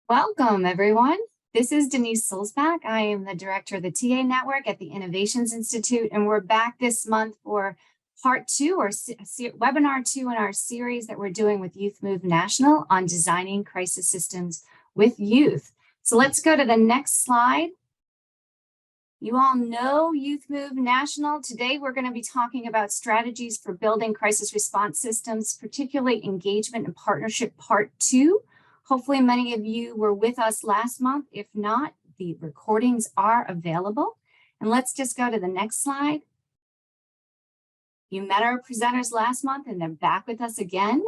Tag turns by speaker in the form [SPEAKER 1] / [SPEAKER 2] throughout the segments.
[SPEAKER 1] Welcome, everyone. This is Denise Sulzbach. I am the director of the TA Network at the Innovations Institute, and we're back this month for part 2 or webinar 2 in our series that we're doing with Youth Move National on designing crisis systems with youth. So let's go to the next slide. You all know Youth Move National. Today, we're going to be talking about strategies for building crisis response systems, particularly engagement and partnership part 2. Hopefully, many of you were with us last month. If not, the recordings are available. And let's just go to the next slide. You met our presenters last month, and they're back with us again.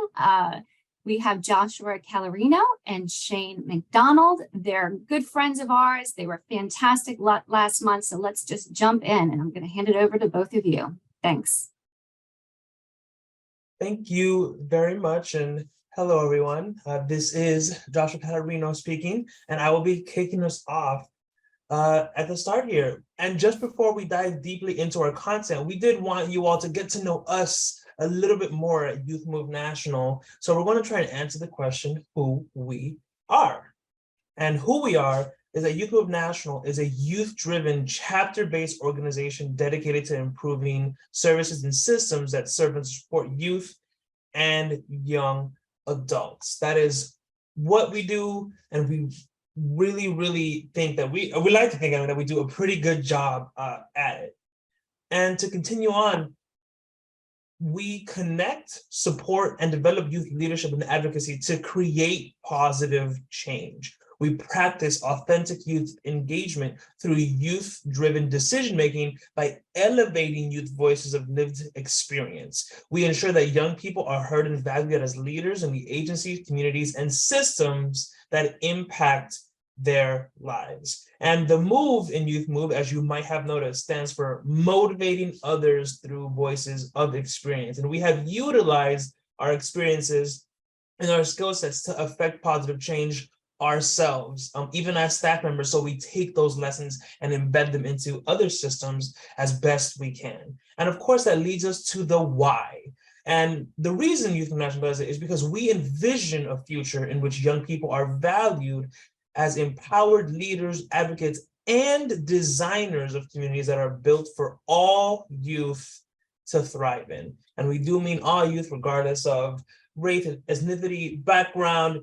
[SPEAKER 1] We have Joshua Calorino and Shayn McDonald. They're good friends of ours. They were fantastic last month, so let's just jump in, and I'm going to hand it over to both of you. Thanks.
[SPEAKER 2] Thank you very much, and hello, everyone. This is Joshua Calorino speaking, and I will be kicking us off at the start here. And just before we dive deeply into our content, we did want you all to get to know us a little bit more at Youth Move National. So we're going to try and answer the question, who we are. And who we are is that Youth Move National is a youth-driven, chapter-based organization dedicated to improving services and systems that serve and support youth and young adults. That is what we do, and we really think that we like to think that we do a pretty good job at it. And to continue on, we connect, support, and develop youth leadership and advocacy to create positive change. We practice authentic youth engagement through youth-driven decision-making by elevating youth voices of lived experience. We ensure that young people are heard and valued as leaders in the agencies, communities, and systems that impact their lives. And the move in Youth Move, as you might have noticed, stands for motivating others through voices of experience. And we have utilized our experiences and our skill sets to affect positive change ourselves, even as staff members. So we take those lessons and embed them into other systems as best we can. And of course, that leads us to the why. And the reason Youth Move National does it is because we envision a future in which young people are valued as empowered leaders, advocates, and designers of communities that are built for all youth to thrive in. And we do mean all youth, regardless of race, ethnicity, background,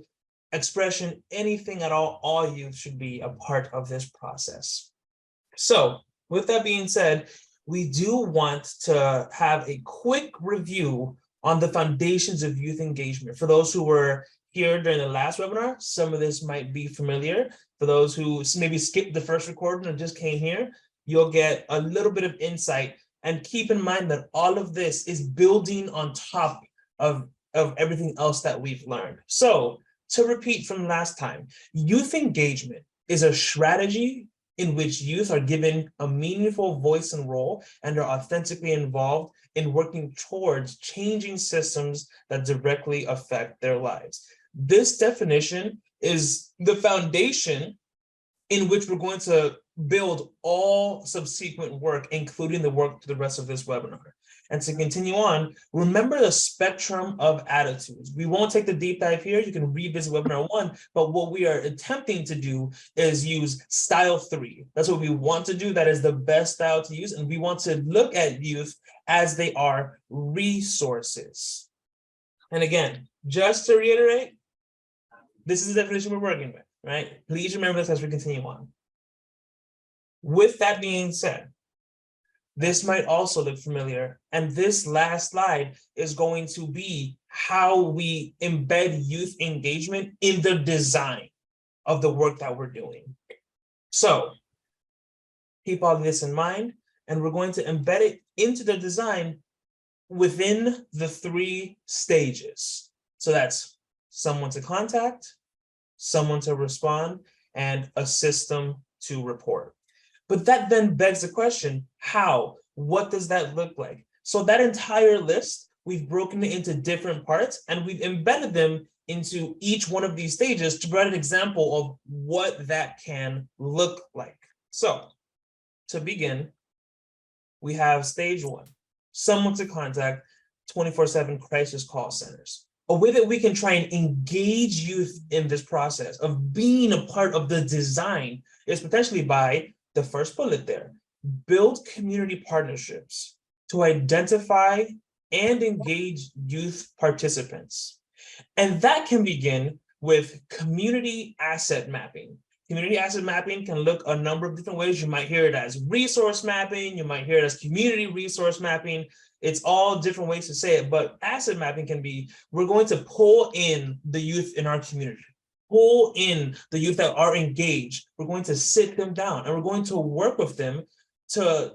[SPEAKER 2] expression, anything at all youth should be a part of this process. So with that being said, we do want to have a quick review on the foundations of youth engagement. For those who were here during the last webinar, some of this might be familiar. For those who maybe skipped the first recording and just came here, you'll get a little bit of insight. And keep in mind that all of this is building on top of everything else that we've learned. So to repeat from last time, youth engagement is a strategy in which youth are given a meaningful voice and role and are authentically involved in working towards changing systems that directly affect their lives. This definition is the foundation in which we're going to build all subsequent work, including the work to the rest of this webinar. And to continue on, remember the spectrum of attitudes. We won't take the deep dive here. You can revisit webinar 1, but what we are attempting to do is use style 3. That's what we want to do. That is the best style to use. And we want to look at youth as they are resources. And again, just to reiterate, this is the definition we're working with, right? Please remember this as we continue on. With that being said, this might also look familiar. And this last slide is going to be how we embed youth engagement in the design of the work that we're doing. So keep all of this in mind, and we're going to embed it into the design within the 3 stages. So that's someone to contact, someone to respond, and a system to report. But that then begs the question, how? What does that look like? So that entire list, we've broken it into different parts, and we've embedded them into each one of these stages to provide an example of what that can look like. So to begin, we have stage 1, someone to contact, 24/7 crisis call centers. a way that we can try and engage youth in this process of being a part of the design is potentially by the first bullet there, build community partnerships to identify and engage youth participants. And that can begin with community asset mapping. Community asset mapping can look a number of different ways. You might hear it as resource mapping, you might hear it as community resource mapping. It's all different ways to say it, but asset mapping can be, we're going to pull in the youth in our community, pull in the youth that are engaged. We're going to sit them down and we're going to work with them to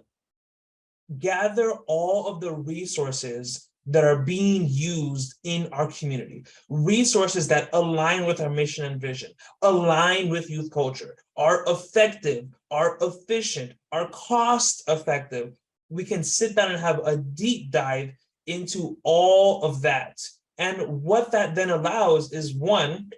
[SPEAKER 2] gather all of the resources that are being used in our community, resources that align with our mission and vision, align with youth culture, are effective, are efficient, are cost effective. We can sit down and have a deep dive into all of that. And what that then allows is, one,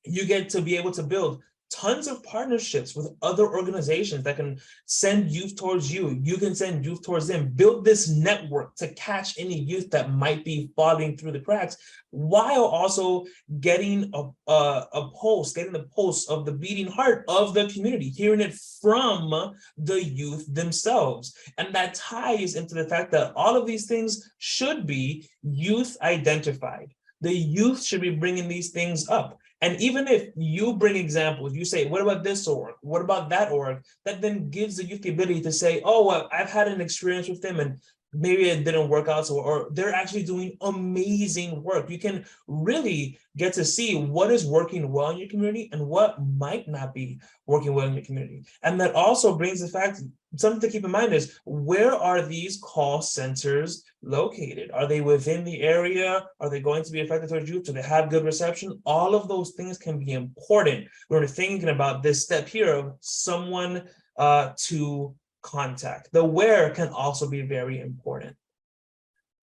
[SPEAKER 2] you get to be able to build tons of partnerships with other organizations that can send youth towards you. You can send youth towards them. Build this network to catch any youth that might be falling through the cracks, while also getting the pulse of the beating heart of the community, hearing it from the youth themselves. And that ties into the fact that all of these things should be youth identified. The youth should be bringing these things up. And even if you bring examples, you say, what about this org? What about that org? That then gives the youth the ability to say, oh, well, I've had an experience with them and maybe it didn't work out, or they're actually doing amazing work. You can really get to see what is working well in your community and what might not be working well in your community. And that also brings the fact, something to keep in mind is, where are these call centers located? Are they within the area? Are they going to be effective towards youth? Do they have good reception? All of those things can be important when we're thinking about this step here of someone to contact. The where can also be very important.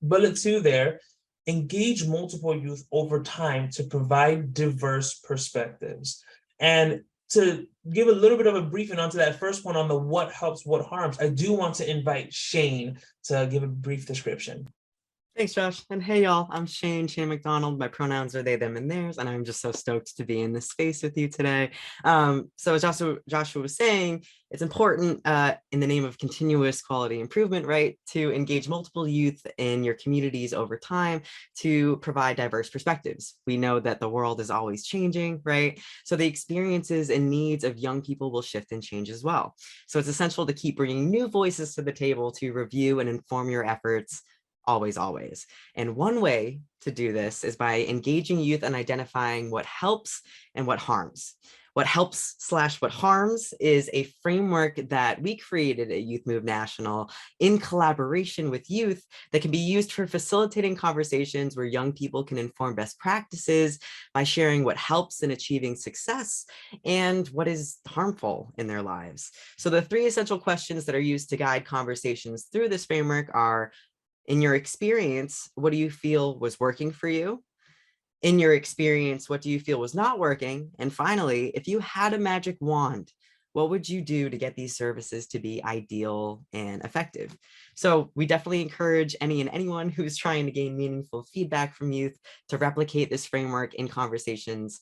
[SPEAKER 2] Bullet 2 there, engage multiple youth over time to provide diverse perspectives. And to give a little bit of a briefing onto that first one on the what helps, what harms, I do want to invite Shayn to give a brief description.
[SPEAKER 3] Thanks, Josh. And hey, y'all, I'm Shayn McDonald. My pronouns are they, them, and theirs, and I'm just so stoked to be in this space with you today. So as Joshua was saying, it's important in the name of continuous quality improvement, right, to engage multiple youth in your communities over time to provide diverse perspectives. We know that the world is always changing, right? So the experiences and needs of young people will shift and change as well. So it's essential to keep bringing new voices to the table to review and inform your efforts always, always. And one way to do this is by engaging youth and identifying what helps and what harms. What helps / what harms is a framework that we created at Youth Move National in collaboration with youth that can be used for facilitating conversations where young people can inform best practices by sharing what helps in achieving success and what is harmful in their lives. So the 3 essential questions that are used to guide conversations through this framework are: in your experience, what do you feel was working for you? In your experience, what do you feel was not working? And finally, if you had a magic wand, what would you do to get these services to be ideal and effective? So we definitely encourage any and anyone who's trying to gain meaningful feedback from youth to replicate this framework in conversations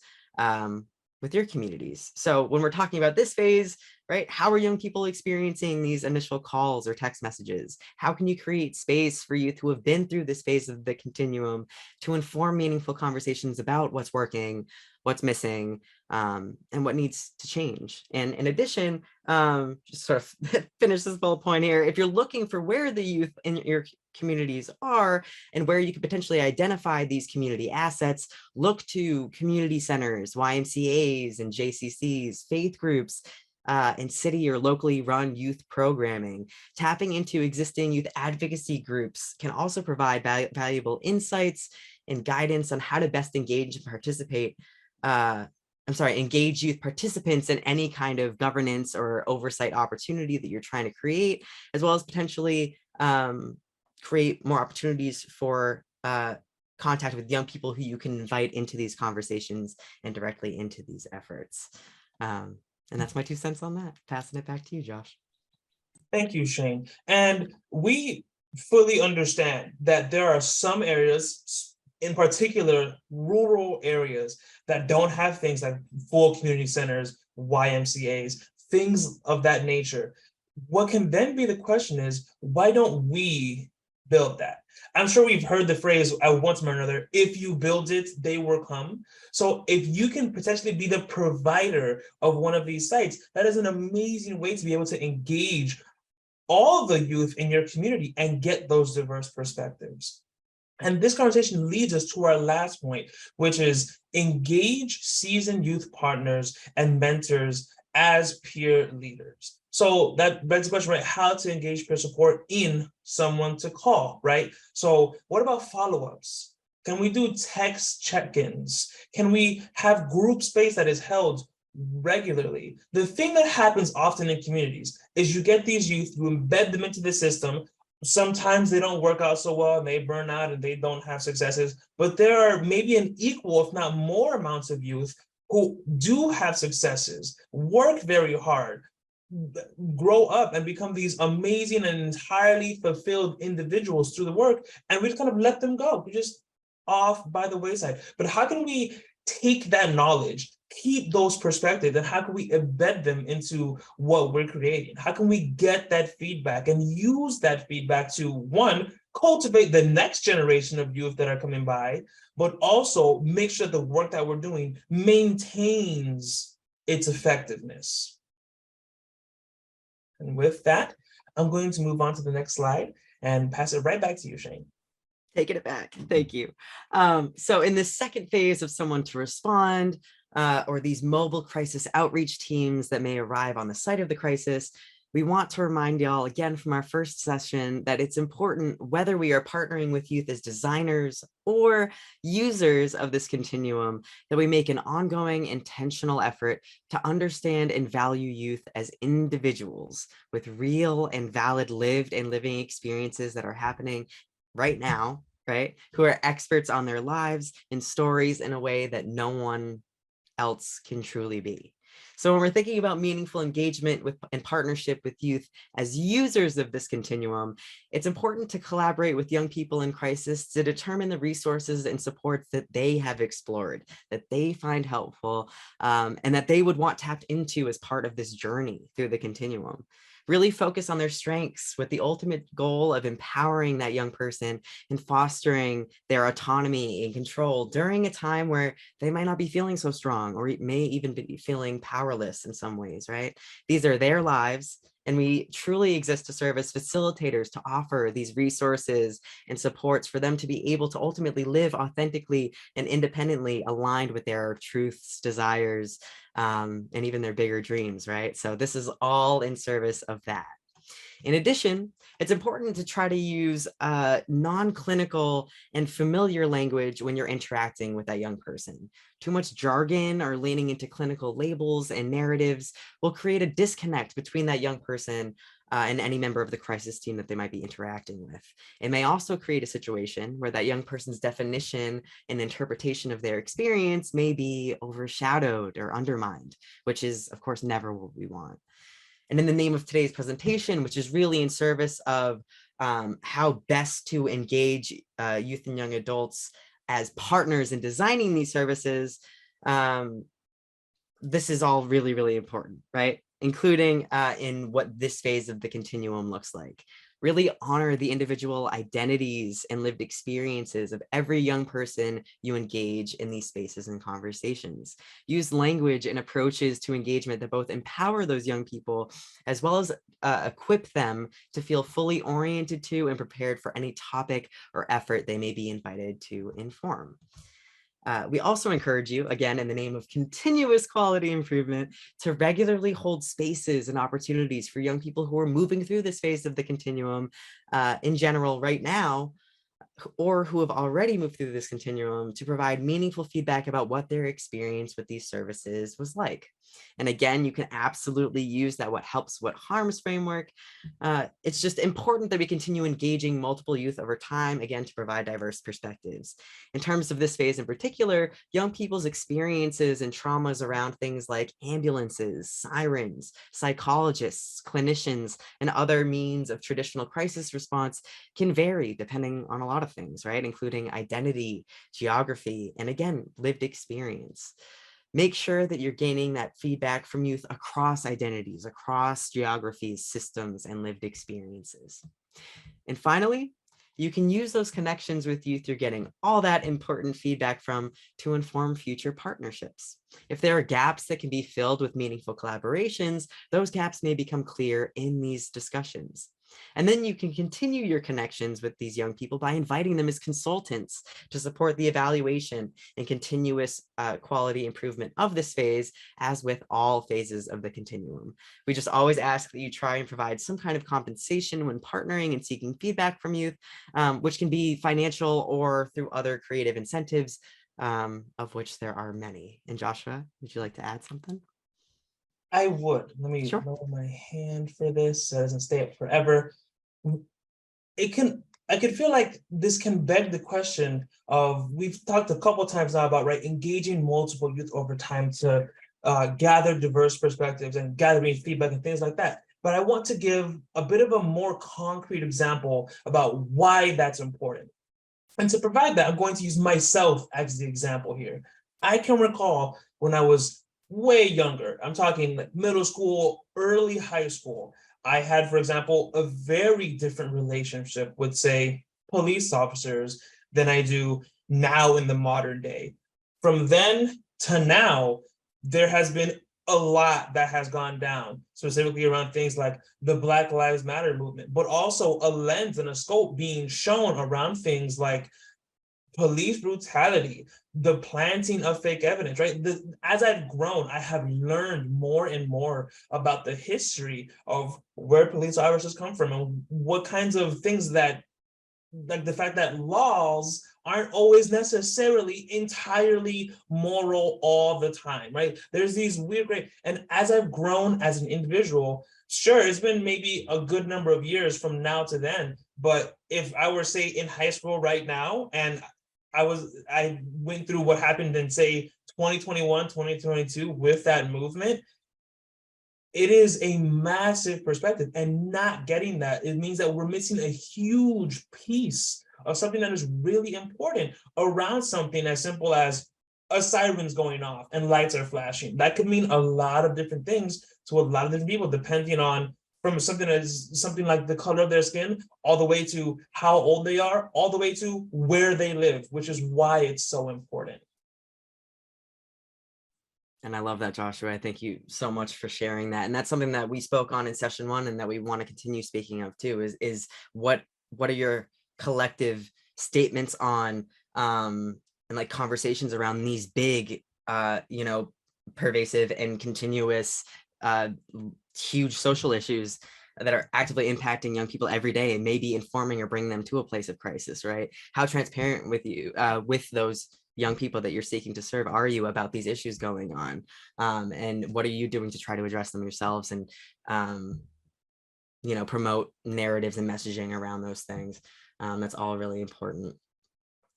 [SPEAKER 3] with your communities. So when we're talking about this phase, right, how are young people experiencing these initial calls or text messages? How can you create space for youth who have been through this phase of the continuum to inform meaningful conversations about what's working, what's missing, and what needs to change? And in addition, just sort of finish this bullet point here, if you're looking for where the youth in your communities are and where you could potentially identify these community assets, look to community centers, YMCAs and JCCs, faith groups, and city or locally run youth programming. Tapping into existing youth advocacy groups can also provide valuable insights and guidance on how to best engage and participate. Engage youth participants in any kind of governance or oversight opportunity that you're trying to create, as well as potentially create more opportunities for contact with young people who you can invite into these conversations and directly into these efforts. And that's my 2 cents on that. Passing it back to you, Josh.
[SPEAKER 2] Thank you, Shayn. And we fully understand that there are some areas in particular, rural areas that don't have things like full community centers, YMCAs, things of that nature. What can then be the question is, why don't we build that? I'm sure we've heard the phrase at one time or another, if you build it, they will come. So if you can potentially be the provider of one of these sites, that is an amazing way to be able to engage all the youth in your community and get those diverse perspectives. And this conversation leads us to our last point, which is engage seasoned youth partners and mentors as peer leaders. So that begs the question, right? How to engage peer support in someone to call, right? So what about follow-ups? Can we do text check-ins? Can we have group space that is held regularly? The thing that happens often in communities is you get these youth, you embed them into the system. Sometimes they don't work out so well and they burn out and they don't have successes, but there are maybe an equal, if not more, amounts of youth who do have successes, work very hard, grow up and become these amazing and entirely fulfilled individuals through the work, and we just kind of let them go. We're just off by the wayside. But how can we take that knowledge, keep those perspectives, and how can we embed them into what we're creating? How can we get that feedback and use that feedback to, one, cultivate the next generation of youth that are coming by, but also make sure the work that we're doing maintains its effectiveness? And with that, I'm going to move on to the next slide and pass it right back to you, Shayn.
[SPEAKER 3] Taking it back. Thank you. So in the second phase of someone to respond, or these mobile crisis outreach teams that may arrive on the site of the crisis, we want to remind y'all again from our first session that it's important, whether we are partnering with youth as designers or users of this continuum, that we make an ongoing intentional effort to understand and value youth as individuals with real and valid lived and living experiences that are happening right now, right? Who are experts on their lives and stories in a way that no one else can truly be. So when we're thinking about meaningful engagement with and partnership with youth as users of this continuum, it's important to collaborate with young people in crisis to determine the resources and supports that they have explored, that they find helpful, and that they would want tapped into as part of this journey through the continuum. Really focus on their strengths with the ultimate goal of empowering that young person and fostering their autonomy and control during a time where they might not be feeling so strong or may even be feeling powerless in some ways, right? These are their lives, and we truly exist to serve as facilitators to offer these resources and supports for them to be able to ultimately live authentically and independently aligned with their truths, desires, and even their bigger dreams, right? So this is all in service of that. In addition, it's important to try to use non-clinical and familiar language when you're interacting with that young person. Too much jargon or leaning into clinical labels and narratives will create a disconnect between that young person and any member of the crisis team that they might be interacting with. It may also create a situation where that young person's definition and interpretation of their experience may be overshadowed or undermined, which is, of course, never what we want. And in the name of today's presentation, which is really in service of how best to engage youth and young adults as partners in designing these services, this is all really, really important, right? Including in what this phase of the continuum looks like. Really honor the individual identities and lived experiences of every young person you engage in these spaces and conversations. Use language and approaches to engagement that both empower those young people as well as equip them to feel fully oriented to and prepared for any topic or effort they may be invited to inform. We also encourage you, again, in the name of continuous quality improvement, to regularly hold spaces and opportunities for young people who are moving through this phase of the continuum in general right now, or who have already moved through this continuum, to provide meaningful feedback about what their experience with these services was like. And again, you can absolutely use that what helps, what harms framework. It's just important that we continue engaging multiple youth over time, again, to provide diverse perspectives. In terms of this phase in particular, young people's experiences and traumas around things like ambulances, sirens, psychologists, clinicians, and other means of traditional crisis response can vary depending on a lot lot of things, right? Including identity, geography, and again, lived experience. Make sure that you're gaining that feedback from youth across identities, across geographies, systems, and lived experiences. And finally, you can use those connections with youth you're getting all that important feedback from to inform future partnerships. If there are gaps that can be filled with meaningful collaborations, those gaps may become clear in these discussions. And then you can continue your connections with these young people by inviting them as consultants to support the evaluation and continuous quality improvement of this phase, as with all phases of the continuum. We just always ask that you try and provide some kind of compensation when partnering and seeking feedback from youth, which can be financial or through other creative incentives, of which there are many. And Joshua, would you like to add something?
[SPEAKER 2] I would. Let me
[SPEAKER 3] Sure.
[SPEAKER 2] lower my hand for this so it doesn't stay up forever. I could feel like this can beg the question of, we've talked a couple times now about, right, engaging multiple youth over time to gather diverse perspectives and gathering feedback and things like that. But I want to give a bit of a more concrete example about why that's important. And to provide that, I'm going to use myself as the example here. I can recall when I was way younger, I'm talking like middle school, early high school, I had, for example, a very different relationship with, say, police officers than I do now in the modern day. From then to now, there has been a lot that has gone down, specifically around things like the Black Lives Matter movement, but also a lens and a scope being shown around things like police brutality, the planting of fake evidence, right? As I've grown, I have learned more and more about the history of where police officers come from and what kinds of things that, like the fact that laws aren't always necessarily entirely moral all the time, right? There's these weird gray, and as I've grown as an individual, sure, it's been maybe a good number of years from now to then, but if I were, say, in high school right now, and I went through what happened in, say, 2021, 2022 with that movement, it is a massive perspective, and not getting that, it means that we're missing a huge piece of something that is really important around something as simple as a siren's going off and lights are flashing. That could mean a lot of different things to a lot of different people, depending on, from something as something like the color of their skin, all the way to how old they are, all the way to where they live, which is why it's so important.
[SPEAKER 3] And I love that, Joshua. Thank you so much for sharing that. And that's something that we spoke on in session 1 and that we want to continue speaking of too, is what are your collective statements on and like conversations around these big, pervasive and continuous, huge social issues that are actively impacting young people every day and maybe informing or bringing them to a place of crisis, right? How transparent with those young people that you're seeking to serve are you about these issues going on? And what are you doing to try to address them yourselves and, promote narratives and messaging around those things? That's all really important.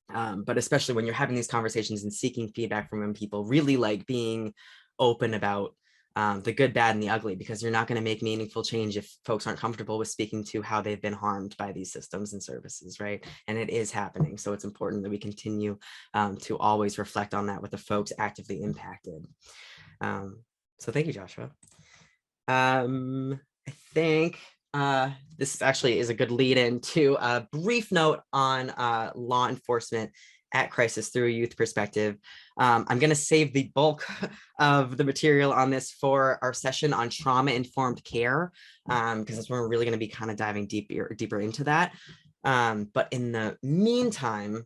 [SPEAKER 3] But especially when you're having these conversations and seeking feedback from young people, really like being open about the good, bad, and the ugly, because you're not going to make meaningful change if folks aren't comfortable with speaking to how they've been harmed by these systems and services, right? And it is happening. So it's important that we continue to always reflect on that with the folks actively impacted. So thank you, Joshua. I think this actually is a good lead into a brief note on law enforcement at crisis through a youth perspective. I'm going to save the bulk of the material on this for our session on trauma-informed care, because that's where we're really going to be kind of diving deeper into that. But in the meantime,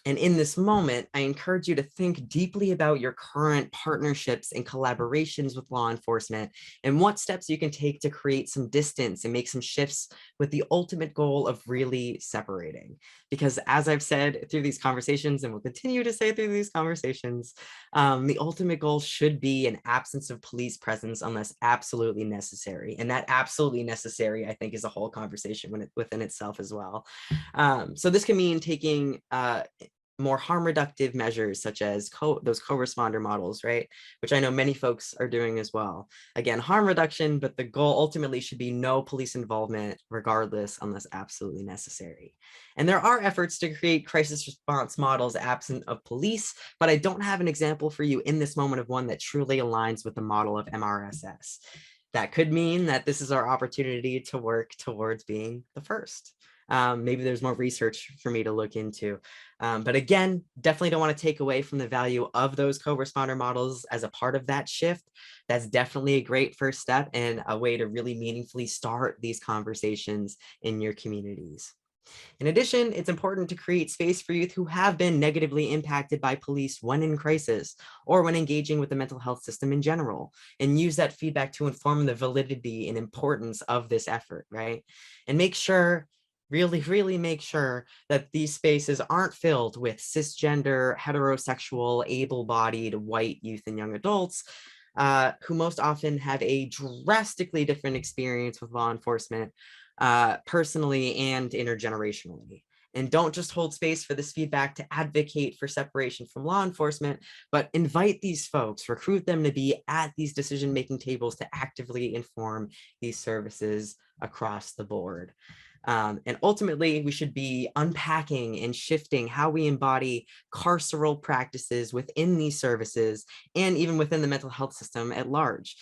[SPEAKER 3] and in this moment, I encourage you to think deeply about your current partnerships and collaborations with law enforcement and what steps you can take to create some distance and make some shifts with the ultimate goal of really separating. Because as I've said through these conversations and will continue to say through these conversations, the ultimate goal should be an absence of police presence unless absolutely necessary. And that absolutely necessary, I think, is a whole conversation within itself as well. So this can mean taking more harm reductive measures such as those co-responder models, right? Which I know many folks are doing as well. Again, harm reduction, but the goal ultimately should be no police involvement regardless unless absolutely necessary. And there are efforts to create crisis response models absent of police, but I don't have an example for you in this moment of one that truly aligns with the model of MRSS. That could mean that this is our opportunity to work towards being the first. Maybe there's more research for me to look into. But again, definitely don't want to take away from the value of those co-responder models as a part of that shift. That's definitely a great first step and a way to really meaningfully start these conversations in your communities. In addition, it's important to create space for youth who have been negatively impacted by police when in crisis or when engaging with the mental health system in general, and use that feedback to inform the validity and importance of this effort, right? And make sure, really make sure that these spaces aren't filled with cisgender, heterosexual, able-bodied white youth and young adults who most often have a drastically different experience with law enforcement personally and intergenerationally. And don't just hold space for this feedback to advocate for separation from law enforcement, but invite these folks, recruit them to be at these decision-making tables to actively inform these services across the board. And ultimately, we should be unpacking and shifting how we embody carceral practices within these services and even within the mental health system at large.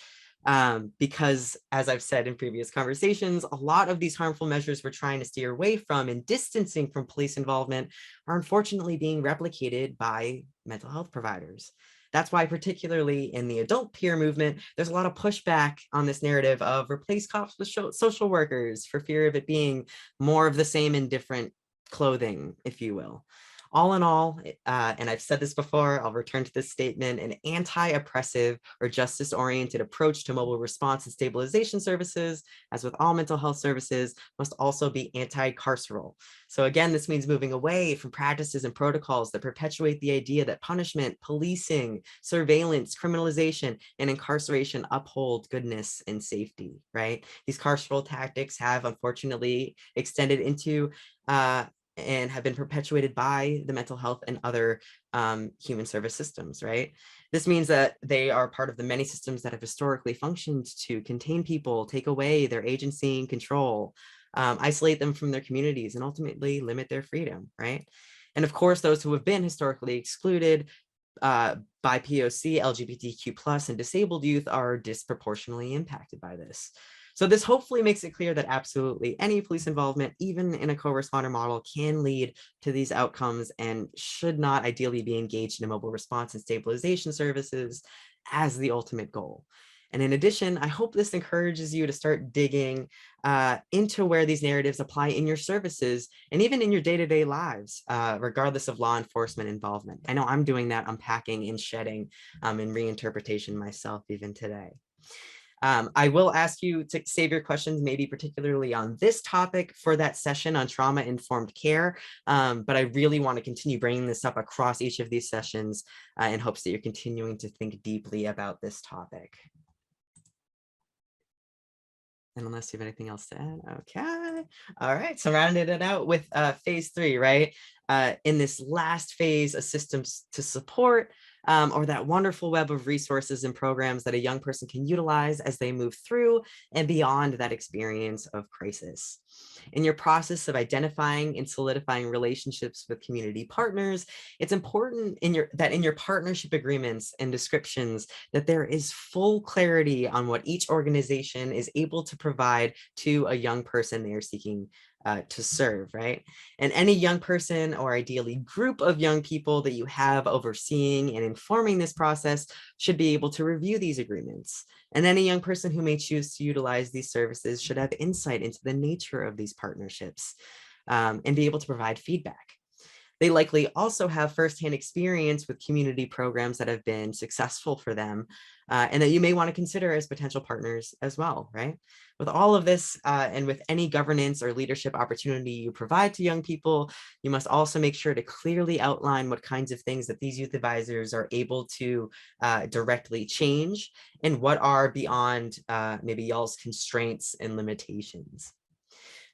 [SPEAKER 3] Because as I've said in previous conversations, a lot of these harmful measures we're trying to steer away from and distancing from police involvement are unfortunately being replicated by mental health providers. That's why, particularly in the adult peer movement, there's a lot of pushback on this narrative of replace cops with social workers for fear of it being more of the same in different clothing, if you will. All in all, and I've said this before, I'll return to this statement, an anti-oppressive or justice-oriented approach to mobile response and stabilization services, as with all mental health services, must also be anti-carceral. So again, this means moving away from practices and protocols that perpetuate the idea that punishment, policing, surveillance, criminalization, and incarceration uphold goodness and safety, right? These carceral tactics have unfortunately extended into and have been perpetuated by the mental health and other human service systems, right? This means that they are part of the many systems that have historically functioned to contain people, take away their agency and control, isolate them from their communities, and ultimately limit their freedom, right? And of course, those who have been historically excluded by POC, LGBTQ+, and disabled youth are disproportionately impacted by this. So this hopefully makes it clear that absolutely any police involvement, even in a co-responder model, can lead to these outcomes and should not ideally be engaged in a mobile response and stabilization services as the ultimate goal. And in addition, I hope this encourages you to start digging into where these narratives apply in your services and even in your day-to-day lives, regardless of law enforcement involvement. I know I'm doing that, unpacking and shedding and reinterpretation myself even today. I will ask you to save your questions, maybe particularly on this topic for that session on trauma-informed care, but I really want to continue bringing this up across each of these sessions in hopes that you're continuing to think deeply about this topic. And unless you have anything else to add, okay. All right, so rounded it out with phase 3, right? In this last phase, a systems to support, or that wonderful web of resources and programs that a young person can utilize as they move through and beyond that experience of crisis. In your process of identifying and solidifying relationships with community partners, it's important that in your partnership agreements and descriptions that there is full clarity on what each organization is able to provide to a young person they are seeking to serve, right? And any young person or ideally group of young people that you have overseeing and informing this process should be able to review these agreements. And any young person who may choose to utilize these services should have insight into the nature of these partnerships and be able to provide feedback. They likely also have firsthand experience with community programs that have been successful for them and that you may want to consider as potential partners as well, right? With all of this and with any governance or leadership opportunity you provide to young people, you must also make sure to clearly outline what kinds of things that these youth advisors are able to directly change and what are beyond maybe y'all's constraints and limitations.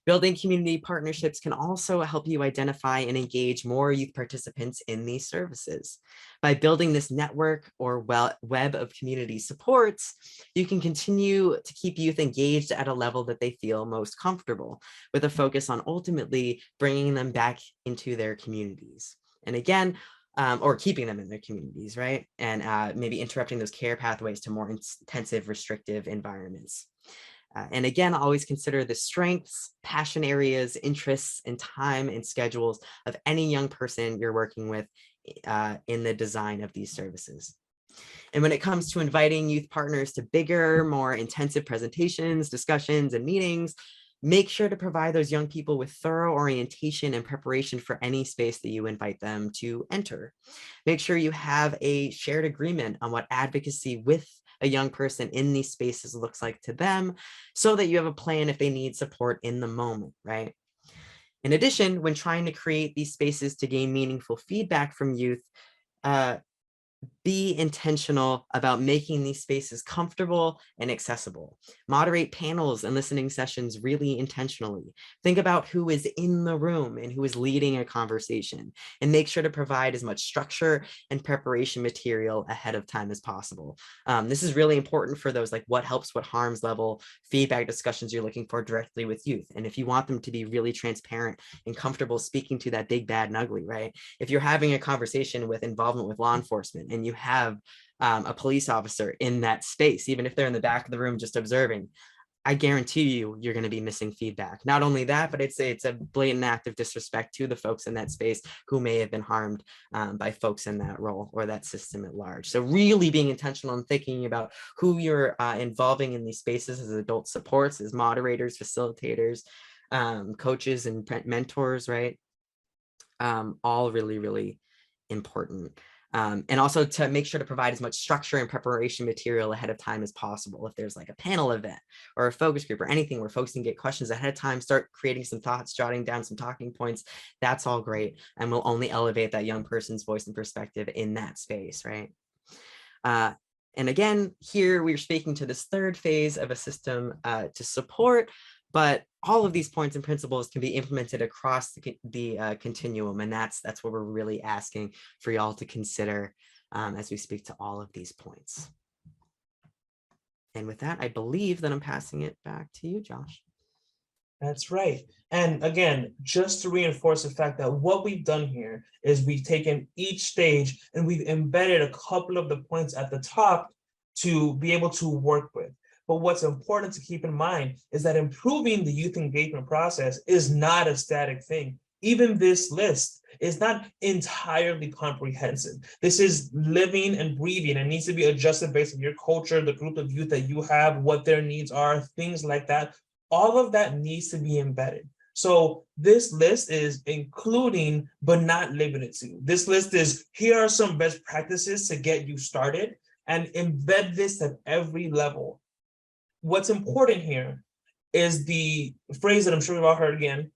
[SPEAKER 3] Building community partnerships can also help you identify and engage more youth participants in these services. By building this network or web of community supports, you can continue to keep youth engaged at a level that they feel most comfortable, with a focus on ultimately bringing them back into their communities. And again, or keeping them in their communities, right? And maybe interrupting those care pathways to more intensive, restrictive environments. And again, always consider the strengths, passion areas, interests, and time and schedules of any young person you're working with in the design of these services. And when it comes to inviting youth partners to bigger, more intensive presentations, discussions, and meetings, make sure to provide those young people with thorough orientation and preparation for any space that you invite them to enter. Make sure you have a shared agreement on what advocacy with a young person in these spaces looks like to them, so that you have a plan if they need support in the moment, right? In addition, when trying to create these spaces to gain meaningful feedback from youth, be intentional about making these spaces comfortable and accessible. Moderate panels and listening sessions really intentionally. Think about who is in the room and who is leading a conversation, and make sure to provide as much structure and preparation material ahead of time as possible. This is really important for those like what helps, what harms level feedback discussions you're looking for directly with youth. And if you want them to be really transparent and comfortable speaking to that big, bad, and ugly, right? If you're having a conversation with involvement with law enforcement and you have a police officer in that space, even if they're in the back of the room just observing, I guarantee you're going to be missing feedback. Not only that, but it's a blatant act of disrespect to the folks in that space who may have been harmed by folks in that role or that system at large. So really being intentional and thinking about who you're involving in these spaces as adult supports, as moderators, facilitators, coaches, and mentors, right? All really, really important. And also to make sure to provide as much structure and preparation material ahead of time as possible. If there's like a panel event or a focus group or anything where folks can get questions ahead of time, start creating some thoughts, jotting down some talking points, that's all great. And will only elevate that young person's voice and perspective in that space, right? And again, here we're speaking to this third phase of a system to support, but all of these points and principles can be implemented across the continuum. And that's what we're really asking for y'all to consider as we speak to all of these points. And with that, I believe that I'm passing it back to you, Josh.
[SPEAKER 2] That's right. And again, just to reinforce the fact that what we've done here is we've taken each stage and we've embedded a couple of the points at the top to be able to work with. But what's important to keep in mind is that improving the youth engagement process is not a static thing. Even this list is not entirely comprehensive. This is living and breathing and needs to be adjusted based on your culture, the group of youth that you have, what their needs are, things like that. All of that needs to be embedded. So this list is including, but not limited to. This list is, here are some best practices to get you started, and embed this at every level. What's important here is the phrase that I'm sure we've all heard again,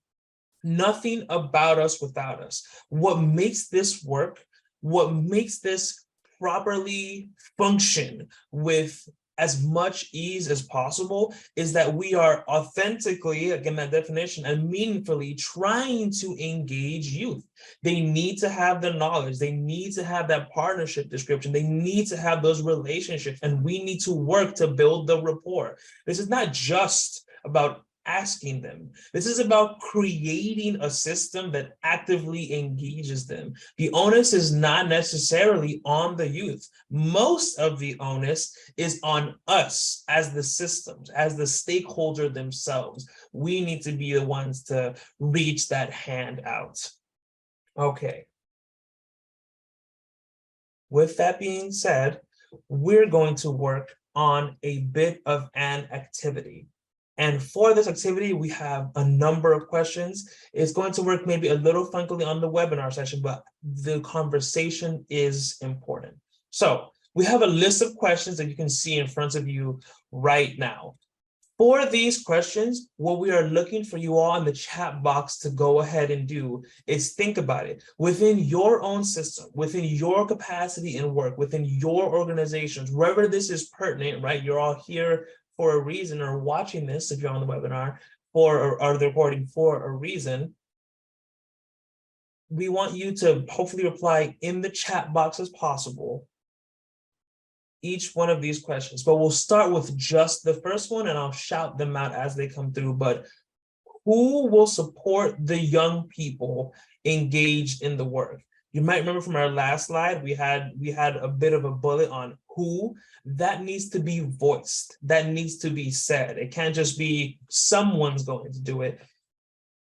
[SPEAKER 2] nothing about us without us. What makes this work, what makes this properly function with as much ease as possible is that we are authentically, again, that definition, and meaningfully trying to engage youth. They need to have the knowledge. They need to have that partnership description. They need to have those relationships, and we need to work to build the rapport. This is not just about asking them. This is about creating a system that actively engages them. The onus is not necessarily on the youth. Most of the onus is on us as the systems, as the stakeholder themselves. We need to be the ones to reach that hand out. Okay. With that being said, we're going to work on a bit of an activity. And for this activity, we have a number of questions. It's going to work maybe a little funkily on the webinar session, but the conversation is important. So we have a list of questions that you can see in front of you right now. For these questions, what we are looking for you all in the chat box to go ahead and do is think about it within your own system, within your capacity and work, within your organizations, wherever this is pertinent, right? You're all here for a reason or watching this if you're on the webinar or the recording for a reason. We want you to hopefully reply in the chat box as possible each one of these questions, but we'll start with just the first one and I'll shout them out as they come through. But who will support the young people engaged in the work? You might remember from our last slide, we had a bit of a bullet on who. That needs to be voiced, that needs to be said. It can't just be someone's going to do it.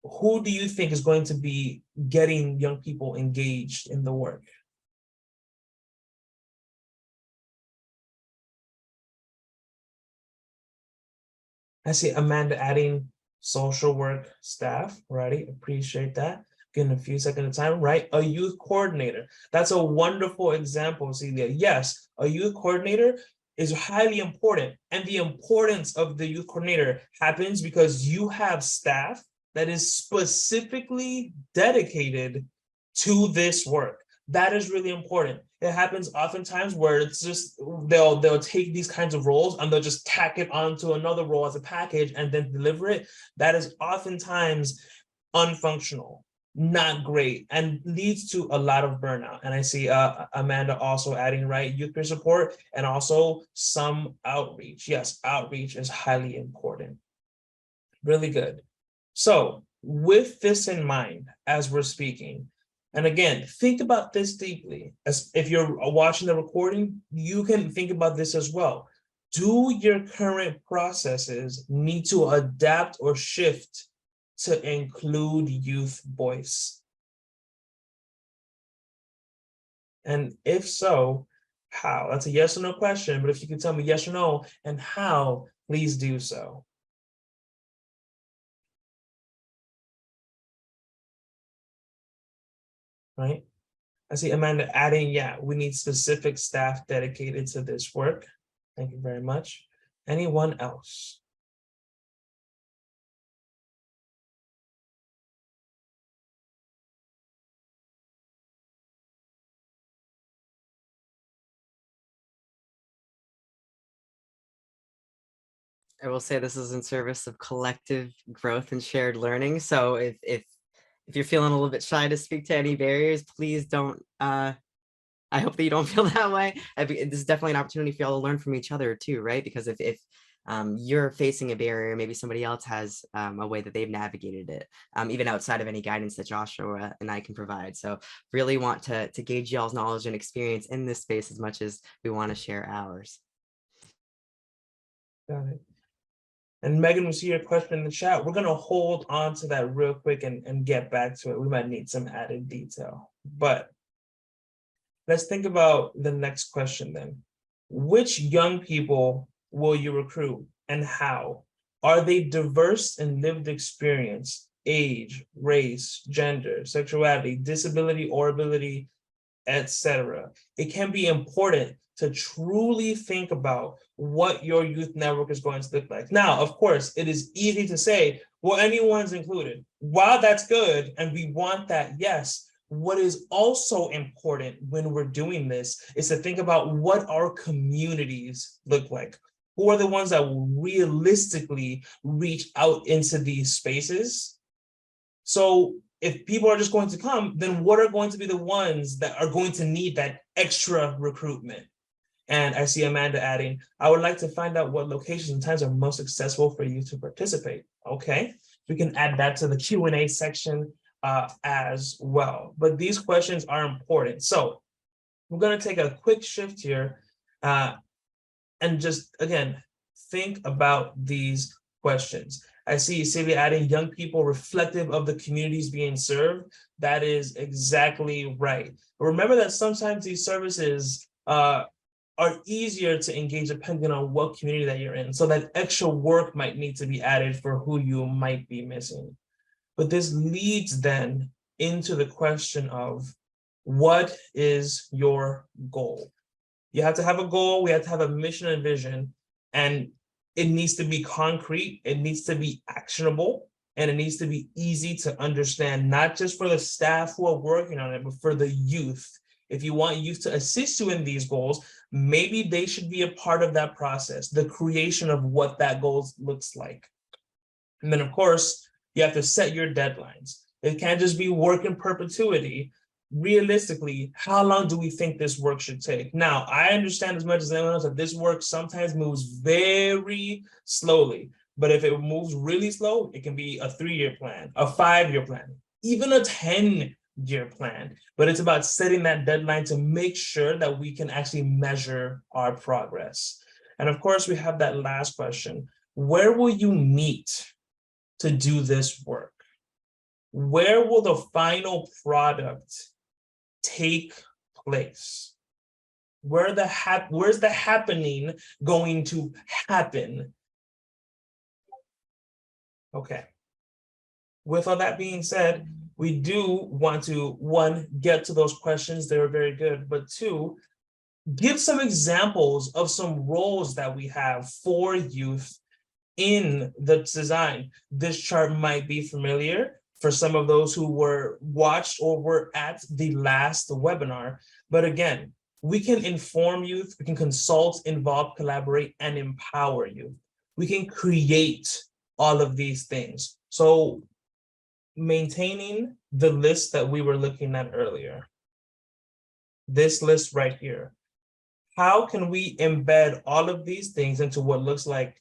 [SPEAKER 2] Who do you think is going to be getting young people engaged in the work? I see Amanda adding social work staff, righty, appreciate that. Getting a few seconds of time, right? A youth coordinator. That's a wonderful example, Celia. Yes, a youth coordinator is highly important. And the importance of the youth coordinator happens because you have staff that is specifically dedicated to this work. That is really important. It happens oftentimes where it's just they'll take these kinds of roles and they'll just tack it onto another role as a package and then deliver it. That is oftentimes unfunctional, not great, and leads to a lot of burnout. And I see Amanda also adding, right, youth peer support and also some outreach. Yes, outreach is highly important. Really good. So with this in mind, as we're speaking, and again, think about this deeply. As if you're watching the recording, you can think about this as well. Do your current processes need to adapt or shift to include youth voice? And if so, how? That's a yes or no question, but if you can tell me yes or no and how, please do so. Right? I see Amanda adding, yeah, we need specific staff dedicated to this work. Thank you very much. Anyone else?
[SPEAKER 3] I will say this is in service of collective growth and shared learning. So if you're feeling a little bit shy to speak to any barriers, please don't. I hope that you don't feel that way. This is definitely an opportunity for y'all to learn from each other too, right? Because if you're facing a barrier, maybe somebody else has a way that they've navigated it, even outside of any guidance that Joshua and I can provide. So really want to gauge y'all's knowledge and experience in this space as much as we want to share ours.
[SPEAKER 2] Got it. And Megan, we see your question in the chat. We're going to hold on to that real quick and get back to it. We might need some added detail, but let's think about the next question then. Which young people will you recruit and how? Are they diverse in lived experience, age, race, gender, sexuality, disability or ability, etc.? It can be important to truly think about what your youth network is going to look like. Now, of course, it is easy to say, well, anyone's included. While that's good, and we want that, yes, what is also important when we're doing this is to think about what our communities look like. Who are the ones that will realistically reach out into these spaces? So if people are just going to come, then what are going to be the ones that are going to need that extra recruitment? And I see Amanda adding, I would like to find out what locations and times are most accessible for you to participate. Okay, we can add that to the Q&A section as well. But these questions are important. So we're going to take a quick shift here and just, again, think about these questions. I see Celia adding young people reflective of the communities being served. That is exactly right. But remember that sometimes these services are easier to engage depending on what community that you're in. So that extra work might need to be added for who you might be missing. But this leads then into the question of what is your goal? You have to have a goal, we have to have a mission and vision, and it needs to be concrete, it needs to be actionable, and it needs to be easy to understand, not just for the staff who are working on it, but for the youth. If you want youth to assist you in these goals, maybe they should be a part of that process, the creation of what that goal looks like. And then, of course, you have to set your deadlines. It can't just be work in perpetuity. Realistically, how long do we think this work should take? Now, I understand as much as anyone else that this work sometimes moves very slowly. But if it moves really slow, it can be a 3-year plan, a 5-year plan, even a 10-year plan. But it's about setting that deadline to make sure that we can actually measure our progress. And of course, we have that last question. Where will you meet to do this work? Where will the final product take place? Where's the happening going to happen? Okay. With all that being said, we do want to, one, get to those questions. They were very good. But two, give some examples of some roles that we have for youth in the design. This chart might be familiar for some of those who were watched or were at the last webinar. But again, we can inform youth, we can consult, involve, collaborate, and empower youth. We can create all of these things. So maintaining the list that we were looking at earlier, this list right here, how can we embed all of these things into what looks like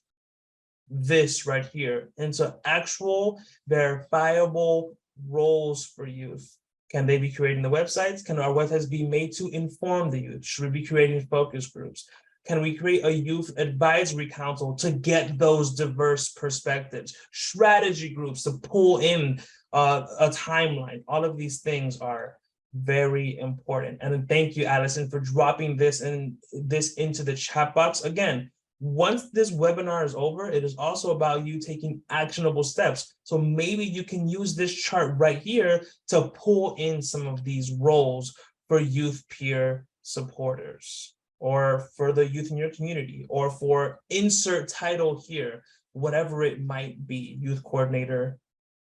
[SPEAKER 2] this right here, into actual verifiable roles for youth? Can they be creating the websites? Can our websites be made to inform the youth? Should we be creating focus groups? Can we create a youth advisory council to get those diverse perspectives? Strategy groups to pull in a timeline. All of these things are very important. And thank you, Allison, for dropping this into the chat box. Again, once this webinar is over, it is also about you taking actionable steps. So maybe you can use this chart right here to pull in some of these roles for youth peer supporters, or for the youth in your community, or for insert title here, whatever it might be, youth coordinator,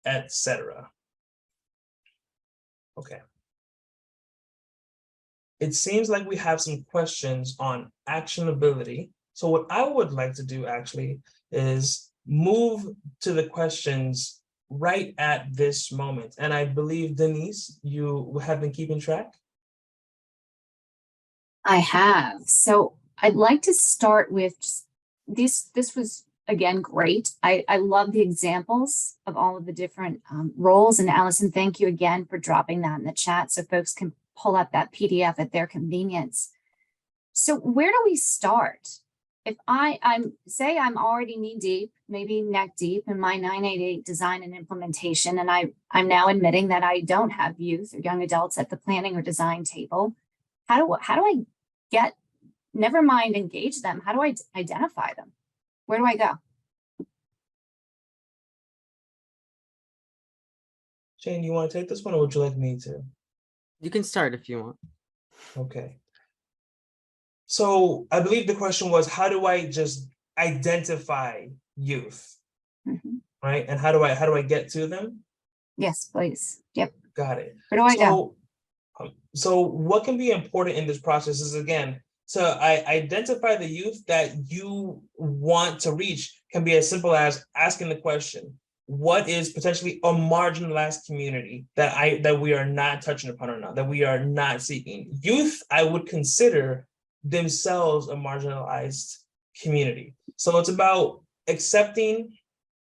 [SPEAKER 2] etc. Okay. It seems like we have some questions on actionability. So what I would like to do actually is move to the questions right at this moment. And I believe, Denise, you have been keeping track?
[SPEAKER 1] I have. So I'd like to start with just this was, again, great. I love the examples of all of the different roles. And Allison, thank you again for dropping that in the chat so folks can pull up that PDF at their convenience. So where do we start? If I'm already knee deep, maybe neck deep in my 988 design and implementation, and I'm now admitting that I don't have youth or young adults at the planning or design table. How do I get, never mind engage them, how do I identify them? Where do I go?
[SPEAKER 2] Shane, you want to take this one, or would you like me to?
[SPEAKER 3] You can start if you want.
[SPEAKER 2] Okay. So I believe the question was, how do I just identify youth, right? And how do I get to them?
[SPEAKER 1] Yes, please. Yep.
[SPEAKER 2] Got it.
[SPEAKER 1] Where do I go?
[SPEAKER 2] So what can be important in this process is, again, to identify the youth that you want to reach can be as simple as asking the question, what is potentially a marginalized community that we are not touching upon or not, that we are not seeking? Youth, I would consider themselves a marginalized community. So it's about accepting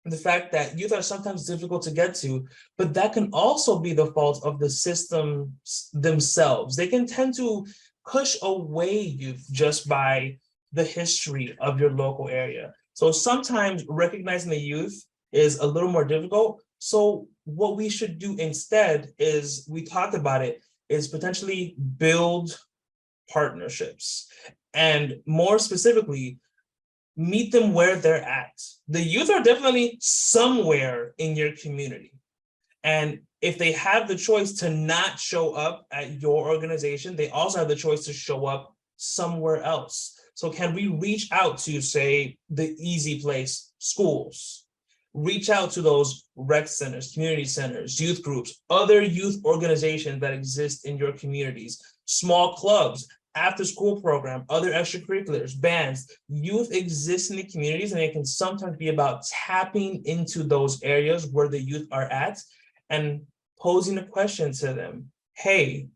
[SPEAKER 2] the fact that youth are sometimes difficult to get to, but that can also be the fault of the systems themselves. They can tend to push away youth just by the history of your local area. So sometimes recognizing the youth is a little more difficult. So what we should do instead is, we talked about it, is potentially build partnerships, and more specifically, meet them where they're at. The youth are definitely somewhere in your community. And if they have the choice to not show up at your organization, they also have the choice to show up somewhere else. So can we reach out to, say, the easy place schools? Reach out to those rec centers, community centers, youth groups, other youth organizations that exist in your communities, small clubs. after school program, other extracurriculars, bands. Youth exist in the communities, and it can sometimes be about tapping into those areas where the youth are at and posing a question to them. Hey,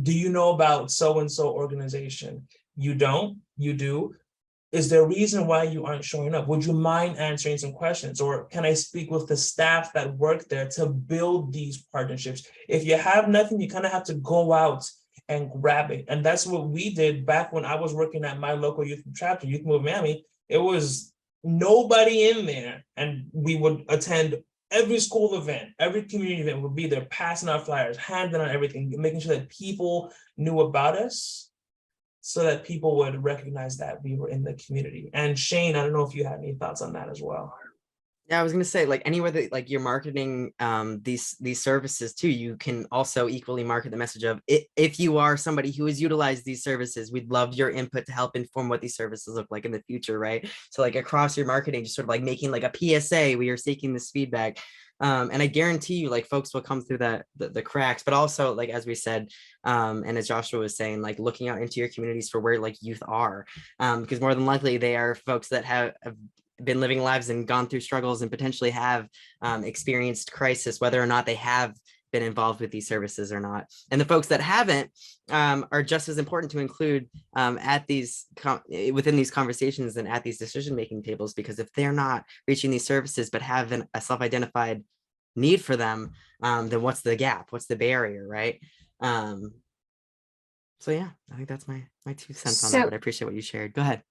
[SPEAKER 2] do you know about so-and-so organization? You don't? You do? Is there a reason why you aren't showing up? Would you mind answering some questions? Or can I speak with the staff that work there to build these partnerships? If you have nothing, you kind of have to go out and grab it. And that's what we did back when I was working at my local youth chapter, Youth Move Miami. It was nobody in there. And we would attend every school event, every community event, would be there passing out flyers, handing out everything, making sure that people knew about us, so that people would recognize that we were in the community. And Shayn, I don't know if you had any thoughts on that as well.
[SPEAKER 3] Yeah, I was gonna say, like, anywhere that like you're marketing these services too, you can also equally market the message of if you are somebody who has utilized these services, we'd love your input to help inform what these services look like in the future, right? So like across your marketing, just sort of like making like a PSA, we are seeking this feedback. And I guarantee you, like, folks will come through the cracks, but also, like, as we said, and as Joshua was saying, like looking out into your communities for where like youth are, because more than likely they are folks that have been living lives and gone through struggles and potentially have experienced crisis, whether or not they have been involved with these services or not. And the folks that haven't are just as important to include at these within these conversations and at these decision-making tables, because if they're not reaching these services but have a self-identified need for them, then what's the gap? What's the barrier, right? So yeah, I think that's my 2 cents on that, but I appreciate what you shared. Go ahead.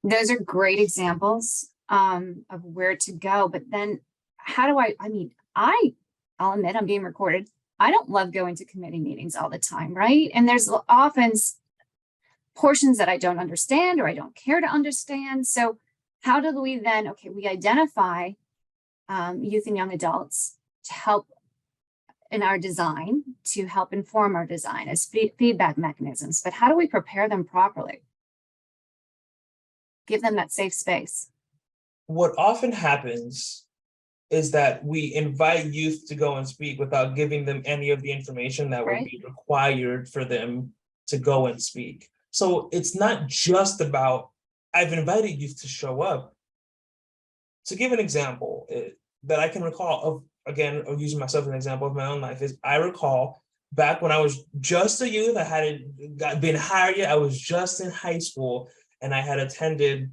[SPEAKER 1] Those are great examples of where to go. But then how do I mean, I'll admit I'm being recorded. I don't love going to committee meetings all the time, right? And there's often portions that I don't understand or I don't care to understand. So how do we then, okay, we identify youth and young adults to help in our design, to help inform our design as feedback mechanisms, but how do we prepare them properly? Give them that safe space.
[SPEAKER 2] What often happens is that we invite youth to go and speak without giving them any of the information that would be required for them to go and speak. So it's not just about, I've invited youth to show up. To give an example that I can recall of, again, of using myself as an example of my own life, is I recall back when I was just a youth, I hadn't been hired yet, I was just in high school, and I had attended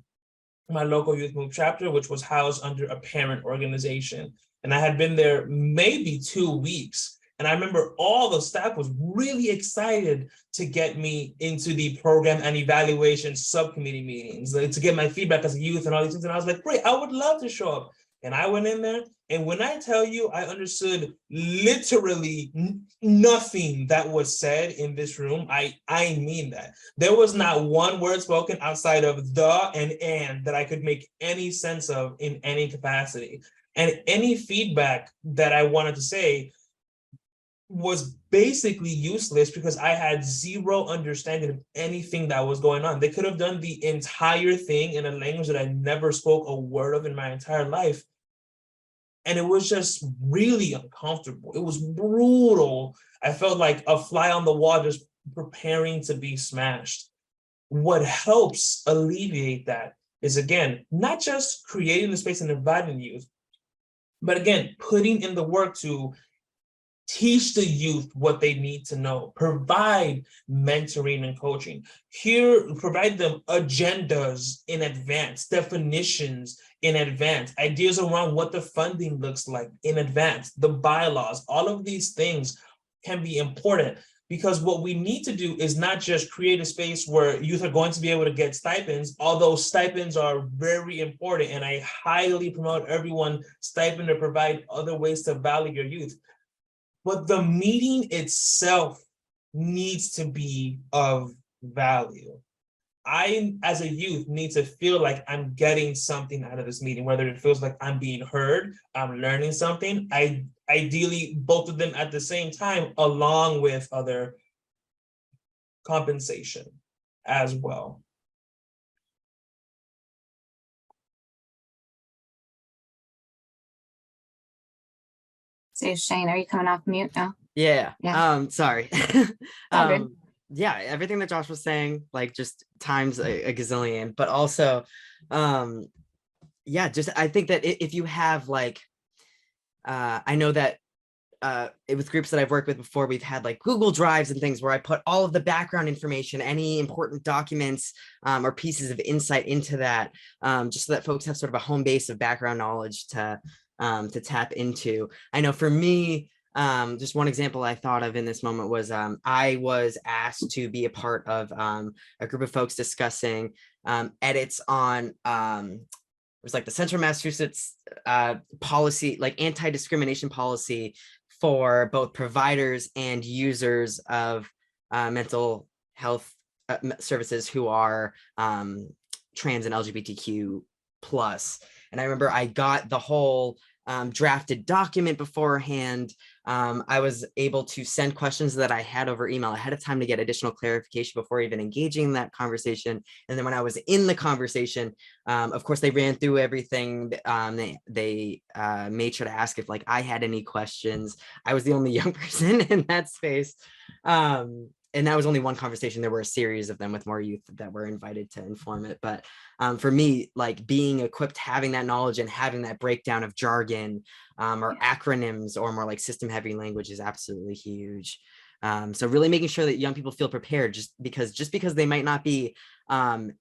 [SPEAKER 2] my local Youth Move chapter, which was housed under a parent organization. And I had been there maybe 2 weeks. And I remember all the staff was really excited to get me into the program and evaluation subcommittee meetings, like, to get my feedback as a youth and all these things. And I was like, great, I would love to show up. And I went in there, and when I tell you, I understood literally nothing that was said in this room. I mean that. There was not one word spoken outside of the and that I could make any sense of in any capacity. And any feedback that I wanted to say was basically useless because I had zero understanding of anything that was going on. They could have done the entire thing in a language that I never spoke a word of in my entire life. And it was just really uncomfortable. It was brutal. I felt like a fly on the wall, just preparing to be smashed. What helps alleviate that is, again, not just creating the space and inviting youth, but again, putting in the work to teach the youth what they need to know, provide mentoring and coaching. Here, provide them agendas in advance, definitions in advance, ideas around what the funding looks like in advance, the bylaws. All of these things can be important, because what we need to do is not just create a space where youth are going to be able to get stipends, although stipends are very important, and I highly promote everyone stipend to provide other ways to value your youth. But the meeting itself needs to be of value. I, as a youth, need to feel like I'm getting something out of this meeting, whether it feels like I'm being heard, I'm learning something. Ideally, both of them at the same time, along with other compensation as well.
[SPEAKER 1] So Shayn, are you coming off mute now?
[SPEAKER 3] Yeah.
[SPEAKER 1] Yeah.
[SPEAKER 3] Sorry.
[SPEAKER 1] All good.
[SPEAKER 3] yeah, everything that Josh was saying, like just times a gazillion, but also, yeah, just I think that if you have like, I know that with groups that I've worked with before, we've had like Google Drives and things where I put all of the background information, any important documents or pieces of insight into that, just so that folks have sort of a home base of background knowledge to tap into. I know for me, just one example I thought of in this moment was I was asked to be a part of a group of folks discussing edits on it was like the Central Massachusetts policy, like anti-discrimination policy for both providers and users of mental health services who are trans and LGBTQ plus. And I remember I got the whole drafted document beforehand. I was able to send questions that I had over email ahead of time to get additional clarification before even engaging in that conversation. And then when I was in the conversation, of course, they ran through everything. They made sure to ask if like I had any questions. I was the only young person in that space. And that was only one conversation. There were a series of them with more youth that were invited to inform it. But for me, like being equipped, having that knowledge and having that breakdown of jargon or acronyms or more like system heavy language is absolutely huge. So really making sure that young people feel prepared just because they might not be on